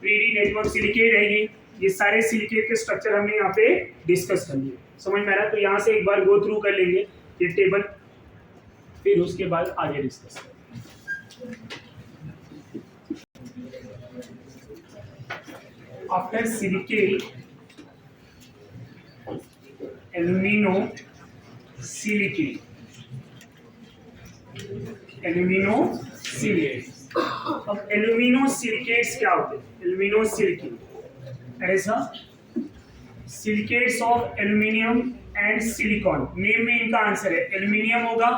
3D network silicate है। ये सारे सिलिकेट के स्ट्रक्चर हमने यहाँ पे डिस्कस कर लिए। समझ में आ रहा है? तो यहाँ से एक बार गो थ्रू कर लेंगे ये टेबल, फिर उसके बाद आगे डिस्कस करेंगे। After silicate, alumino silicate, alumino silicate. अब एल्यूमिनो सिलिकेट्स क्या होते हैं? एल्यूमिनो सिलिकेट ऐसा silicates of aluminium and silicon. Name में इनका आंसर है, एल्यूमिनियम होगा,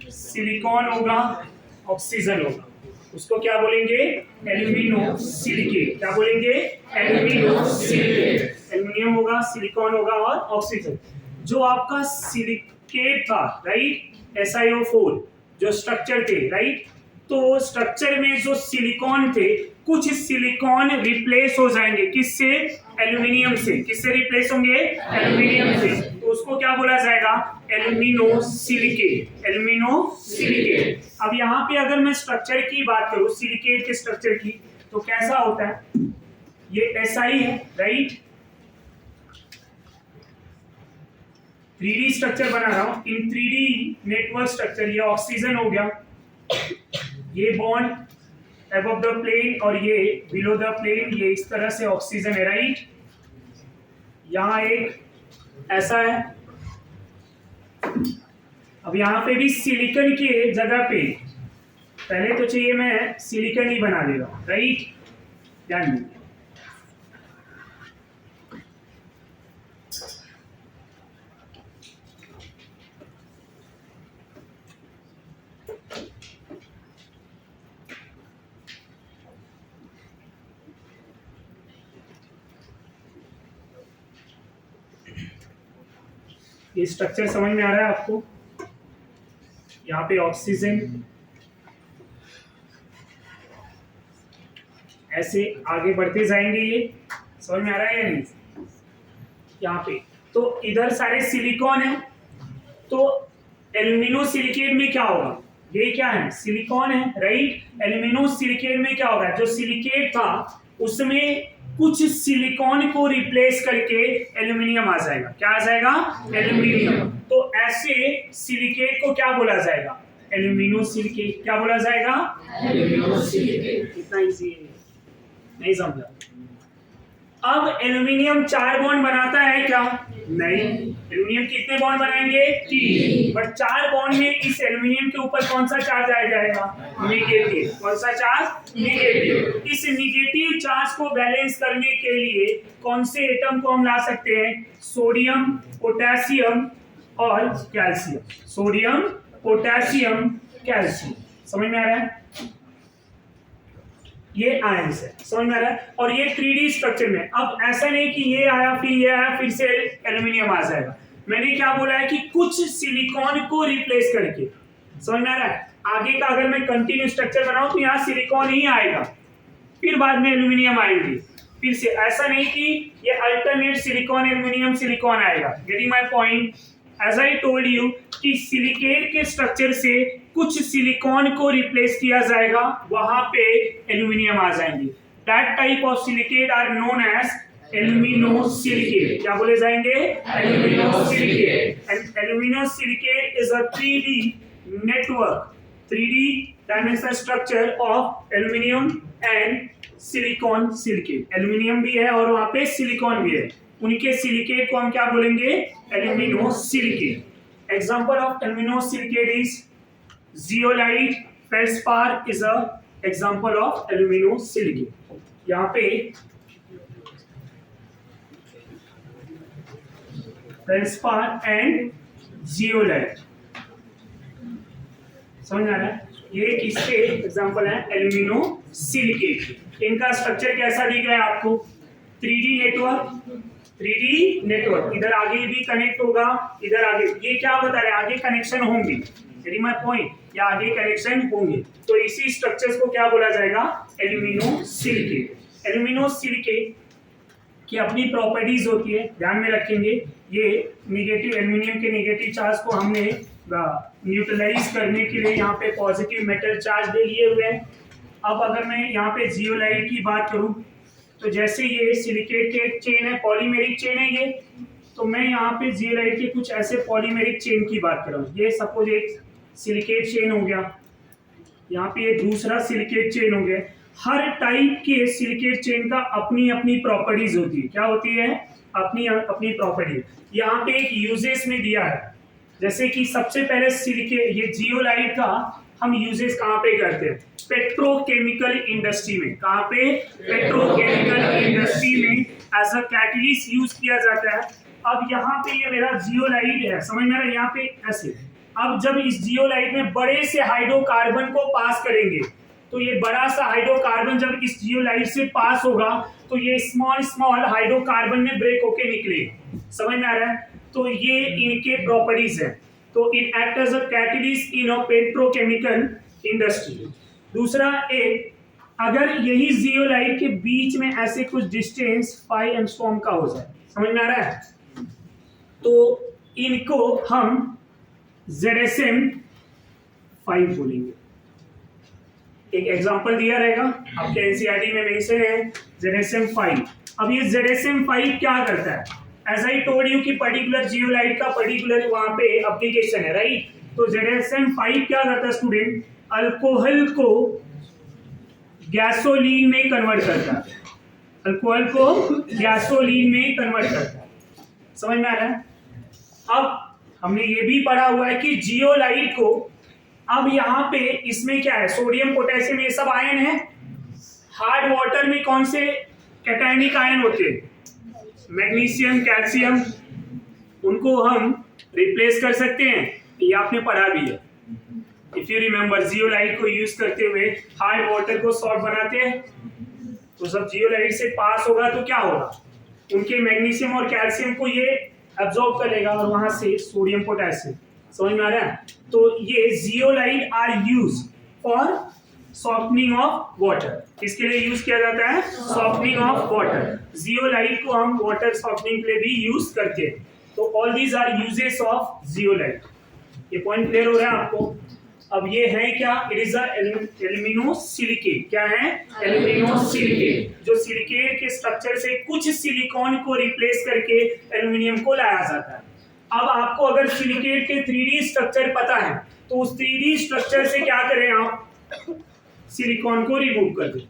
सिलिकॉन होगा, ऑक्सीजन होगा, उसको क्या बोलेंगे? Alumino silicate. क्या बोलेंगे? Alumino silicate. एल्यूमिनियम होगा, सिलिकॉन होगा और ऑक्सीजन। जो आपका सिलिकेट था, राइट, SiO4 जो स्ट्रक्चर थे, राइट, तो स्ट्रक्चर में जो सिलिकॉन थे, कुछ सिलिकॉन रिप्लेस हो जाएंगे, किससे? एल्यूमिनियम से। किससे रिप्लेस होंगे? एल्यूमिनियम से। तो उसको क्या बोला जाएगा? Alumino silicate. Alumino silicate. अब यहाँ पे अगर मैं स्ट्रक्चर की बात करूं, सिलिकेट के स्ट्रक्चर की, तो कैसा होता है? ये SI है, राइट, 3D स्ट्रक्चर बना रहा हूं। इन 3D नेटवर्क स्ट्रक्चर, ये ऑक्सीजन हो गया, ये बॉन्ड अबव द प्लेन और ये बिलो द प्लेन, ये इस तरह से ऑक्सीजन है, राइट। यहाँ एक ऐसा है। अब यहाँ पे भी सिलिकॉन के जगह पे पहले तो चाहिए मैं सिलिकॉन ही बना देगा, राइट, ध्यान दीजिए। ये स्ट्रक्चर समझ में आ रहा है आपको? यहाँ पे ऑक्सीजन ऐसे आगे बढ़ते जाएंगे, ये समझ में आ रहा है या नहीं? यहाँ पे तो इधर सारे सिलिकॉन है, तो एल्यूमिनो सिलिकेट में क्या होगा? ये क्या है? सिलिकॉन है, राइट। एल्यूमिनो सिलिकेट में क्या होगा? जो सिलिकेट था उसमें कुछ सिलिकॉन को रिप्लेस करके एल्यूमिनियम आ जाएगा। क्या आ जाएगा? एल्यूमिनियम। तो ऐसे सिलिकेट को क्या बोला जाएगा? Alumino silicate. क्या बोला जाएगा? Alumino silicate. इतना इजी है, नहीं समझा? अब एल्यूमिनियम 4 बॉन्ड बनाता है क्या? नहीं। एल्यूमिनियम कितने बॉन्ड बनाएंगे? 3। बट 4 बॉन्ड में इस एल्यूमिनियम के ऊपर कौन सा चार्ज आ जाएगा? नेगेटिव। कौन सा चार्ज? नेगेटिव। इस नेगेटिव चार्ज को बैलेंस करने के लिए कौन से एटम को हम ला सकते हैं? सोडियम, पोटेशियम और कैल्शियम। Sodium, potassium, calcium. समझ में आ रहा है? ये आयंस है, समझ में आ रहा है? और ये 3D स्ट्रक्चर में। अब ऐसा नहीं कि ये आया फिर ये आया फिर से एल्यूमिनियम आ जाएगा। मैंने क्या बोला है कि कुछ सिलिकॉन को रिप्लेस करके। समझ में आ रहा है? आगे का अगर मैं कंटिन्यू स्ट्रक्चर बनाऊं तो यहाँ सिलिकॉन ही आएगा, फिर बाद में एल्यूमिनियम आएंगे, फिर से। ऐसा नहीं कि ये अल्टरनेट सिलिकॉन एल्यूमिनियम सिलिकॉन आएगा। Getting my point? As I told you कि सिलिकेट के स्ट्रक्चर से कुछ सिलिकॉन को रिप्लेस किया जाएगा, वहां पे एल्यूमिनियम आ जाएंगे। That type of silicate are known as aluminosilicate. क्या बोले जाएंगे? Aluminosilicate. And aluminosilicate is a 3D network. 3D that means the structure of aluminium and silicon silicate। Aluminium भी है और वहां पे सिलिकॉन भी है, उनके सिलिकेट को हम क्या बोलेंगे? Alumino silicate. Example of alumino silicate is zeolite, feldspar is a example of alumino silicate। यहाँ पे feldspar and zeolite, समझ आ रहा है? ये किसके एग्जांपल है? Alumino silicate. इनका स्ट्रक्चर कैसा दिख रहा है आपको? 3D network. 3D नेटवर्क, इधर आगे भी कनेक्ट होगा, इधर आगे। ये क्या बता रहे हैं? आगे कनेक्शन होंगे। Getting my point? या आगे कनेक्शन होंगे, तो इसी स्ट्रक्चर्स को क्या बोला जाएगा? Alumino silicate. एल्यूमिनो सिलिकेट की अपनी प्रॉपर्टीज होती है, ध्यान में रखेंगे। ये नेगेटिव, एल्यूमिनियम के नेगेटिव चार्ज को हमने न्यूट्रलाइज करने के लिए यहाँ पे पॉजिटिव मेटल चार्ज दे लिए हुए हैं। अब अगर मैं यहाँ पे जियोलाइट की बात करूँ, तो जैसे ये सिलिकेट के चेन है, पॉलीमेरिक चेन है ये, तो मैं यहाँ पे जियोलाइट के कुछ ऐसे पॉलीमेरिक चेन की बात कर रहा हूँ। ये सपोज एक सिलिकेट चेन हो गया, यहाँ पे ये दूसरा सिलिकेट चेन हो गया। हर टाइप के सिलिकेट चेन का अपनी अपनी प्रॉपर्टीज होती है। क्या होती है? अपनी अपनी प्रॉपर्टी। यहाँ पे एक यूजेस में दिया है, जैसे कि सबसे पहले सिलिकेट, ये जियोलाइट का हम यूजेस कहाँ पे करते हैं? पेट्रोकेमिकल इंडस्ट्री में। कहाँ पे? पेट्रोकेमिकल इंडस्ट्री में एज अ कैटलिस्ट यूज किया जाता है। अब यहाँ पे ये मेरा जियोलाइट है, समझ में आ रहा है? यहाँ पे ऐसे। अब जब इस जियोलाइट में बड़े से हाइड्रोकार्बन को पास करेंगे, तो ये बड़ा सा हाइड्रोकार्बन जब इस जियोलाइट से पास होगा, तो ये स्मॉल स्मॉल हाइड्रोकार्बन में ब्रेक होके निकलेगा। समझ में आ रहा है? तो ये इनके प्रॉपर्टीज है। तो it act as a catalyst in a petrochemical industry. दूसरा, एक अगर यही जियोलाइट के बीच में ऐसे कुछ डिस्टेंस 5 एंगस्ट्रॉम का हो जाए, समझ में आ रहा है? तो इनको हम ZSM 5 बोलेंगे। एक एग्जांपल दिया रहेगा आपके एनसीईआरटी में मेंशन है ZSM 5। अब ये ZSM 5 क्या करता है? एज आई टोल्ड यू कि पर्टिकुलर जियोलाइट का पर्टिकुलर वहां पे एप्लीकेशन है, राइट? तो ZSM 5 क्या करता है स्टूडेंट? अल्कोहल को गैसोलीन में कन्वर्ट करता है। अल्कोहल को गैसोलीन में कन्वर्ट करता है। समझ में आ रहा है? अब हमने ये भी पढ़ा हुआ है कि जियोलाइट को, अब यहाँ पे इसमें क्या है, सोडियम पोटेशियम ये सब आयन है। हार्ड वाटर में कौन से कैटायनिक आयन होते हैं? मैग्नीशियम, कैल्शियम, उनको हम रिप्लेस कर सकते हैं, ये आपने पढ़ा भी है। इफ यू रिमेम्बर, जियोलाइट को यूज करते हुए हार्ड वाटर को सॉल्ट बनाते हैं, तो सब जियोलाइट से पास होगा तो क्या होगा, उनके मैग्नीशियम और कैल्शियम को ये एब्जॉर्ब करेगा और वहां से सोडियम पोटेशियम। समझ में आ रहा है? तो ये zeolite are use for softening of water. किसके लिए यूज किया जाता है? Softening of water. जियोलाइट को हम वाटर सॉफ्टनिंग के लिए भी यूज करते हैं। तो all these are uses of zeolite. ये पॉइंट क्लियर हो रहा है आपको? अब ये है क्या? It is aluminosilicate. क्या है? एल्यूमिनो सिलिकेट, जो सिलिकेट के स्ट्रक्चर से कुछ सिलिकॉन को रिप्लेस करके एल्यूमिनियम को लाया जाता है। अब आपको अगर सिलिकेट के 3D स्ट्रक्चर पता है तो उस 3D स्ट्रक्चर से क्या करें आप? सिलिकॉन को रिमूव कर दें।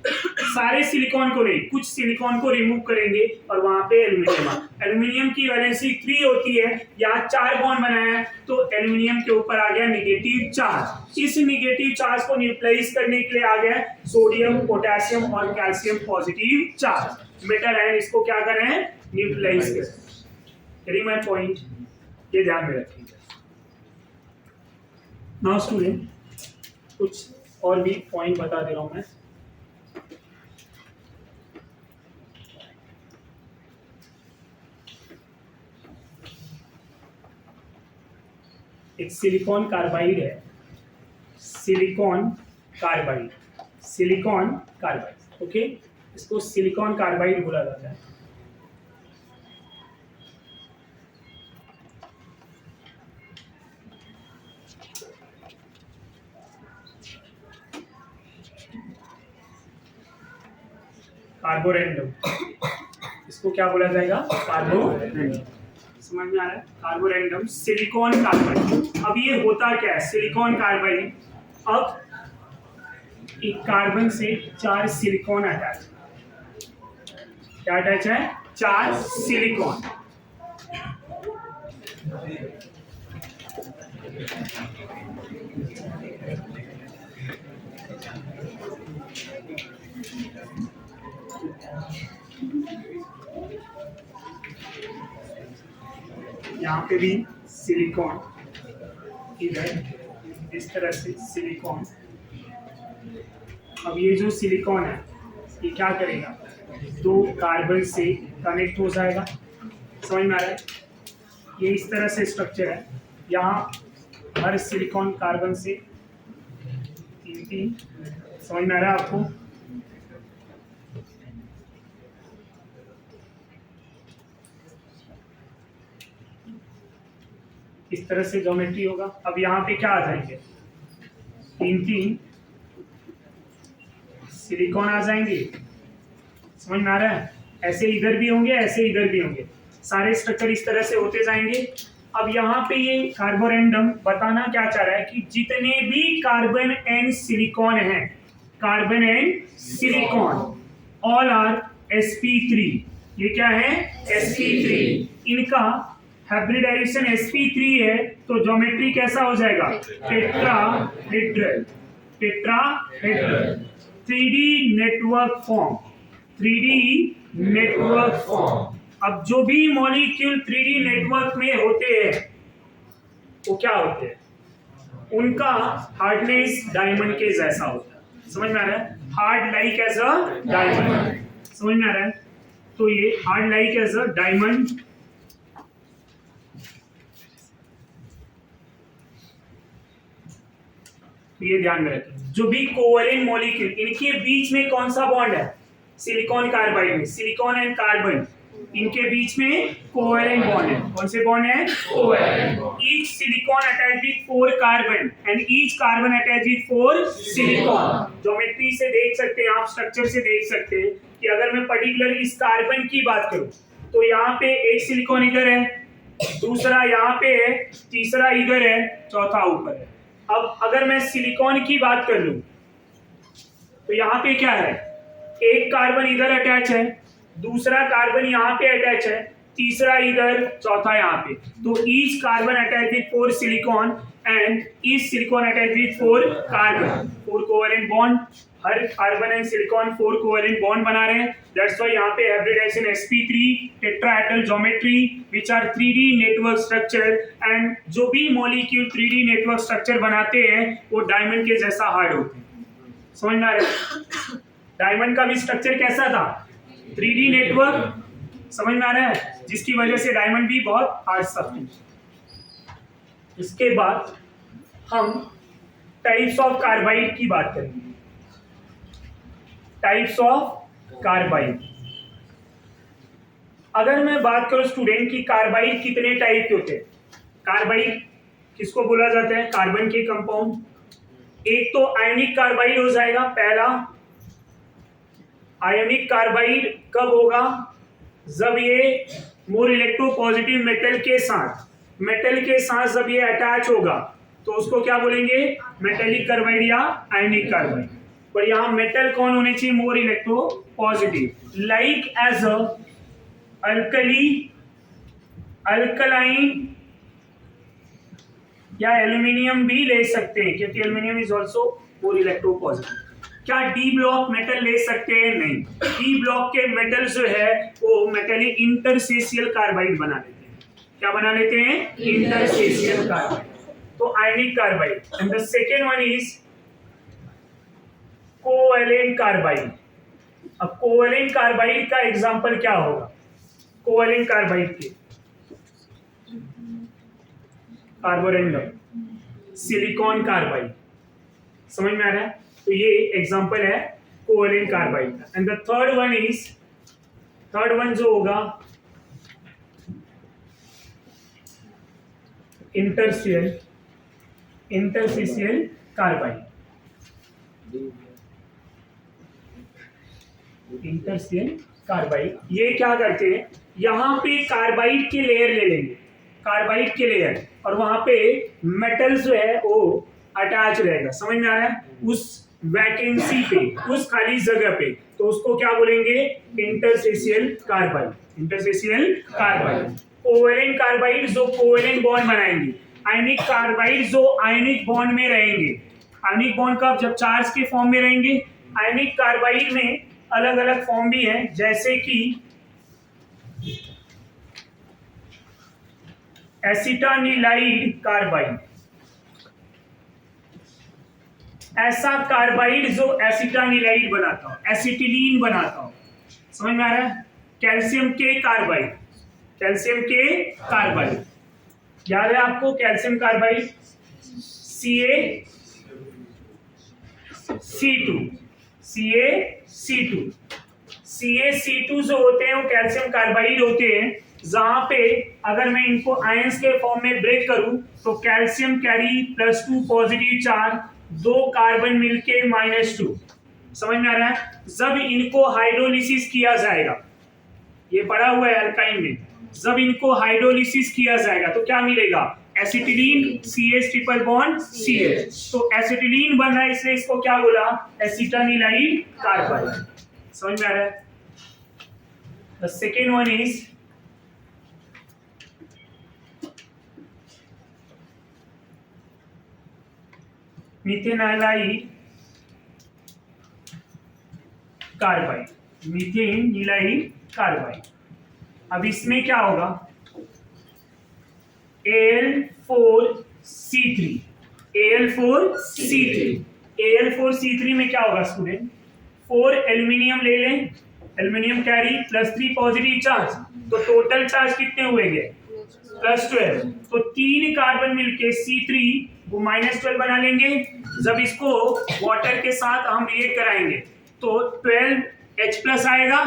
सारे सिलिकॉन को नहीं, कुछ सिलिकॉन को रिमूव करेंगे और वहां पे एल्यूमिनियम। एल्यूमिनियम की वैलेंसी 3 होती है, यहाँ 4 बॉन्ड बनाया है तो एल्यूमिनियम के ऊपर आ गया नेगेटिव चार्ज। इस नेगेटिव चार्ज को न्यूट्रलाइज करने के लिए आ गया सोडियम, पोटेशियम और calcium positive charge. Metal ion इसको क्या कर रहे हैं? न्यूट्रलाइज कर रहे हैं। माय पॉइंट, ये ध्यान में रखिएगा। नाउ स्टूडेंट, कुछ और भी पॉइंट बता दे रहा हूं मैं। एक सिलिकॉन कार्बाइड है, silicon carbide, silicon carbide, okay, इसको सिलिकॉन कार्बाइड बोला जाता है। कार्बोरेंडम, इसको क्या बोला जाएगा? कार्बोरेंडम। समझ में आ रहा है? Carborundum, silicon carbide. अब ये होता क्या है? सिलिकॉन कार्बाइड, अब एक कार्बन से 4 सिलिकॉन अटैच, क्या अटैच है? 4 सिलिकॉन। यहाँ पे भी सिलिकॉन, इधर इस तरह से सिलिकॉन। अब ये जो सिलिकॉन है ये क्या करेगा? 2 कार्बन से कनेक्ट हो जाएगा। समझ में आ रहा है? ये इस तरह से स्ट्रक्चर है। यहाँ हर सिलिकॉन कार्बन से 3-3। समझ में आ रहा है आपको? इस तरह से ज्योमेट्री होगा। अब यहाँ पे क्या आ जाएंगे? 3-3 सिलिकॉन आ जाएंगे। समझ में आ रहा है? ऐसे इधर भी होंगे, ऐसे इधर भी होंगे, सारे स्ट्रक्चर इस तरह से होते जाएंगे। अब यहाँ पे ये कार्बोरेंडम बताना क्या चाह रहा है कि जितने भी कार्बन एंड सिलिकॉन हैं, carbon and silicon, all are sp3। ये क्या है? sp3। इनका हाइब्रिडाइजेशन sp3 है तो ज्योमेट्री कैसा हो जाएगा? Tetrahedral. Tetrahedral 3D network form, 3D network form. अब जो भी मॉलिक्यूल 3D नेटवर्क में होते हैं वो क्या होते हैं? उनका हार्डनेस डायमंड के जैसा होता है। समझ में आ रहा है? Hard like as a diamond. समझ में आ रहा है? तो ये hard like as a diamond, ये ध्यान में रखें। जो भी कोवलेंट मॉलिक्यूल, इनके बीच में कौन सा बॉन्ड है? सिलिकॉन कार्बाइड में सिलिकॉन एंड कार्बन, इनके बीच में कोवलेंट बॉन्ड है। कौन से बॉन्ड है? Covalent. Each silicon attached with 4 carbon and each carbon attached with 4 silicon. Geometry से देख सकते हैं आप, स्ट्रक्चर से देख सकते हैं कि अगर मैं पर्टिकुलर इस कार्बन की बात करूं तो यहाँ पे एक सिलिकॉन इधर है, दूसरा यहाँ पे है, तीसरा इधर है, चौथा ऊपर है। अब अगर मैं सिलिकॉन की बात कर लूं तो यहाँ पे क्या है? एक कार्बन इधर अटैच है, दूसरा कार्बन यहाँ पे अटैच है, तीसरा इधर, चौथा यहाँ पे। तो each carbon attach with 4 silicon and each silicon attach with 4 carbon, 4 covalent bond. हर carbon and silicon 4 covalent bond बना रहे हैं। दैट्स व्हाई यहाँ पे hybridization sp3 tetrahedral geometry which are 3D network structure, and जो भी मॉलिक्यूल 3D नेटवर्क स्ट्रक्चर बनाते हैं वो डायमंड के जैसा हार्ड होते हैं। समझ में आ रहा है? डायमंड का भी स्ट्रक्चर कैसा था? 3D network. समझ में आ रहा है? जिसकी वजह से डायमंड भी बहुत हार्ड सब्सटेंस। इसके बाद हम टाइप्स ऑफ कार्बाइड की बात करेंगे। Types of carbide. अगर मैं बात करूं स्टूडेंट की कार्बाइड कितने टाइप के होते हैं? कार्बाइड किसको बोला जाता है? कार्बन के कंपाउंड। एक तो आयनिक कार्बाइड हो जाएगा पहला। आयनिक कार्बाइड कब होगा? जब ये मोर इलेक्ट्रोपॉजिटिव मेटल के साथ जब ये अटैच होगा तो उसको क्या बोलेंगे? मेटेलिक कार्बाइड या आयनिक कार्बाइड। पर यहाँ मेटल कौन होने चाहिए? More electropositive. Like as a alkali, alkaline या एल्यूमिनियम भी ले सकते हैं क्योंकि aluminium is also more electropositive. क्या डी ब्लॉक मेटल ले सकते हैं? नहीं। डी ब्लॉक के मेटल जो है वो मेटेलिक इंटरसेशियल कार्बाइड बना लेते हैं। क्या बना लेते हैं? Interstitial carbide. तो ionic carbide. And the second one is covalent carbide. अब कोवेलेंट कार्बाइड का एग्जांपल क्या होगा? कोवेलेंट कार्बाइड के कार्बोरेंडम, सिलिकॉन कार्बाइड। समझ में आ रहा है? तो ये एग्जांपल है कोवेलेंट कार्बाइड का। एंड द थर्ड वन जो होगा इंटरसेशियल कार्बाइड। इंटरसेशियल कार्बाइड ये क्या करते हैं? यहां पे कार्बाइड के लेयर ले लेंगे, कार्बाइड के लेयर, और वहां पे मेटल जो है वो अटैच रहेगा। समझ में आ रहा है? उस वैकेंसी पे, उस खाली जगह पे, तो उसको क्या बोलेंगे? इंटरसेशियल carbide. Interstitial carbide. Covalent carbide जो कोवेलेंट बॉन्ड बनाएंगे, आयनिक कार्बाइड जो आयनिक बॉन्ड में रहेंगे। आयनिक बॉन्ड कब? जब चार्ज के फॉर्म में रहेंगे। आयनिक कार्बाइड में अलग अलग फॉर्म भी हैं, जैसे कि एसिटानिलाइड कार्बाइड। ऐसा कार्बाइड जो एसिटानिलाइड बनाता हो, एसिटिलीन बनाता हो। समझ में आ रहा है? कैल्शियम के कार्बाइड, कैल्शियम के कार्बाइड याद है आपको? कैल्शियम कार्बाइड CaC2 जो होते हैं वो कैल्शियम कार्बाइड होते हैं, जहां पे अगर मैं इनको आयंस के फॉर्म में ब्रेक करूं तो calcium carry +2 positive charge, 2 carbon मिलके -2। समझ में आ रहा है? जब इनको हाइड्रोलिसिस किया जाएगा, ये पड़ा हुआ है अल्काइन में, जब इनको हाइड्रोलिसिस किया जाएगा तो क्या मिलेगा? Acetylene CH triple bond CH। तो एसिटिलीन बन रहा है, इसलिए इसको क्या बोला? Acetanilide carbide. समझ में आ रहा है? The second one is methanilide carbide. Methanilide carbide. अब इसमें क्या होगा? Al4C3 में क्या होगा स्टूडेंट? 4 एल्यूमिनियम ले लें, एल्यूमिनियम कैरी +3 पॉजिटिव चार्ज, तो टोटल चार्ज कितने हुए गए? +12। तो 3 कार्बन मिलके C3 वो -12 बना लेंगे। जब इसको वाटर के साथ हम रिएक्ट कराएंगे तो 12H+ आएगा।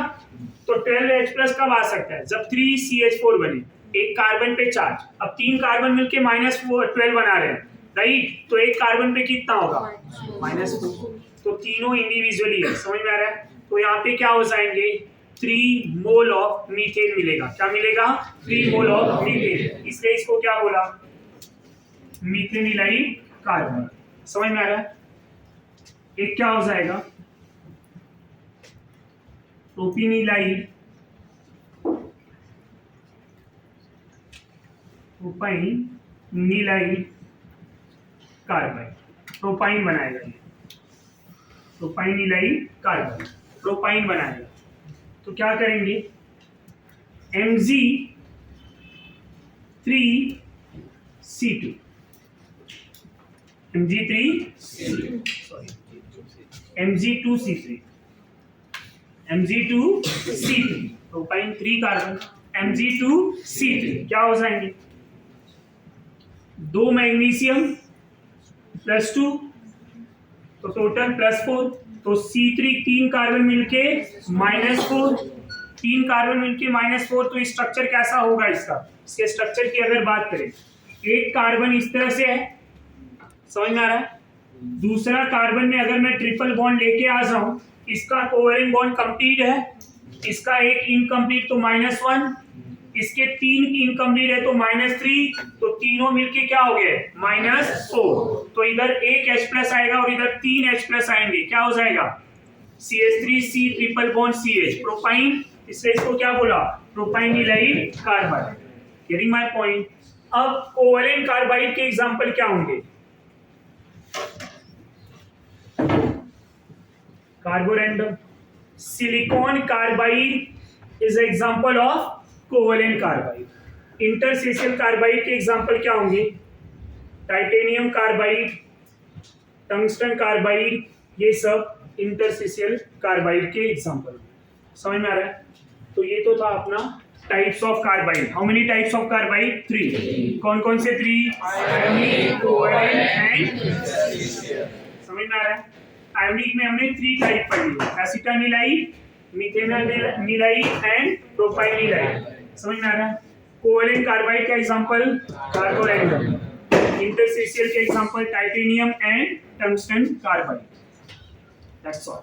तो 12H+ कब आ सकता है? जब 3CH4 बने, एक कार्बन पे चार्ज। अब 3 कार्बन मिलके -12 बना रहे हैं, राइट? तो एक कार्बन पे कितना होगा? -4। तो तीनों इंडिविजुअली है। समझ में आ रहा है? तो यहाँ पे क्या हो जाएंगे? 3 मोल ऑफ मीथेन मिलेगा। क्या मिलेगा? 3 मोल ऑफ मीथेन। इसलिए इसको क्या बोला? मीथेनिलाइड कार्बाइड। समझ में आ रहा है? एक क्या हो जाएगा? प्रोपिनिलाइड प्रोपाइन नीलाइड कार्बाइड, प्रोपाइन बनाएगा ये, प्रोपाइन नीलाइड कार्बाइड प्रोपाइन बनाएगा। तो क्या करेंगे, Mg3C2, Mg2C3, Mg2C3 propyne 3 carbon, Mg2C3 क्या हो जाएंगे, 2 मैग्नीशियम +2 तो टोटल +4, तो C3 3 कार्बन मिलके -4, 3 कार्बन मिलके -4। तो स्ट्रक्चर कैसा होगा इसका, इसके स्ट्रक्चर की अगर बात करें, एक कार्बन इस तरह से है, समझ में आ रहा है, दूसरा कार्बन में अगर मैं ट्रिपल बॉन्ड लेके आ जाऊं, इसका कोवेलेंट बॉन्ड कंप्लीट है, इसका एक इनकम्प्लीट तो -1, इसके 3 इनकम्प्लीट है तो -3, तो तीनों मिलके क्या हो गए -4। तो इधर एक H+ आएगा और इधर 3 H+ आएंगे, क्या हो जाएगा CH3C triple bond CH propyne, इसलिए इसको क्या बोला, propynilide carbide. Getting my point. अब कोवेलेंट कार्बाइड के एग्जांपल क्या होंगे, carborundum, silicon carbide is example of covalent carbide. Interstitial carbide के एग्जांपल क्या होंगे, टाइटेनियम कार्बाइड, टंगस्टन कार्बाइड, ये सब इंटरसेशियल कार्बाइड के एग्जांपल। समझ में आ रहा है। तो ये तो था अपना types of carbide. How many types of carbide, 3। कौन कौन से 3, आयोनिक, कोवेलेंट एंड। समझ में आ रहा है। आयोनिक में हमने 3 टाइप पढ़ी, एसिटानिलाइड, मिथेनानिलाइड एंड प्रोपाइनिलाइड। समझ में आ रहा है। कोवेलेंट कार्बाइड का एग्जांपल कार्बोरेंडम, इंटरसेशियल के example titanium and tungsten carbide. That's all.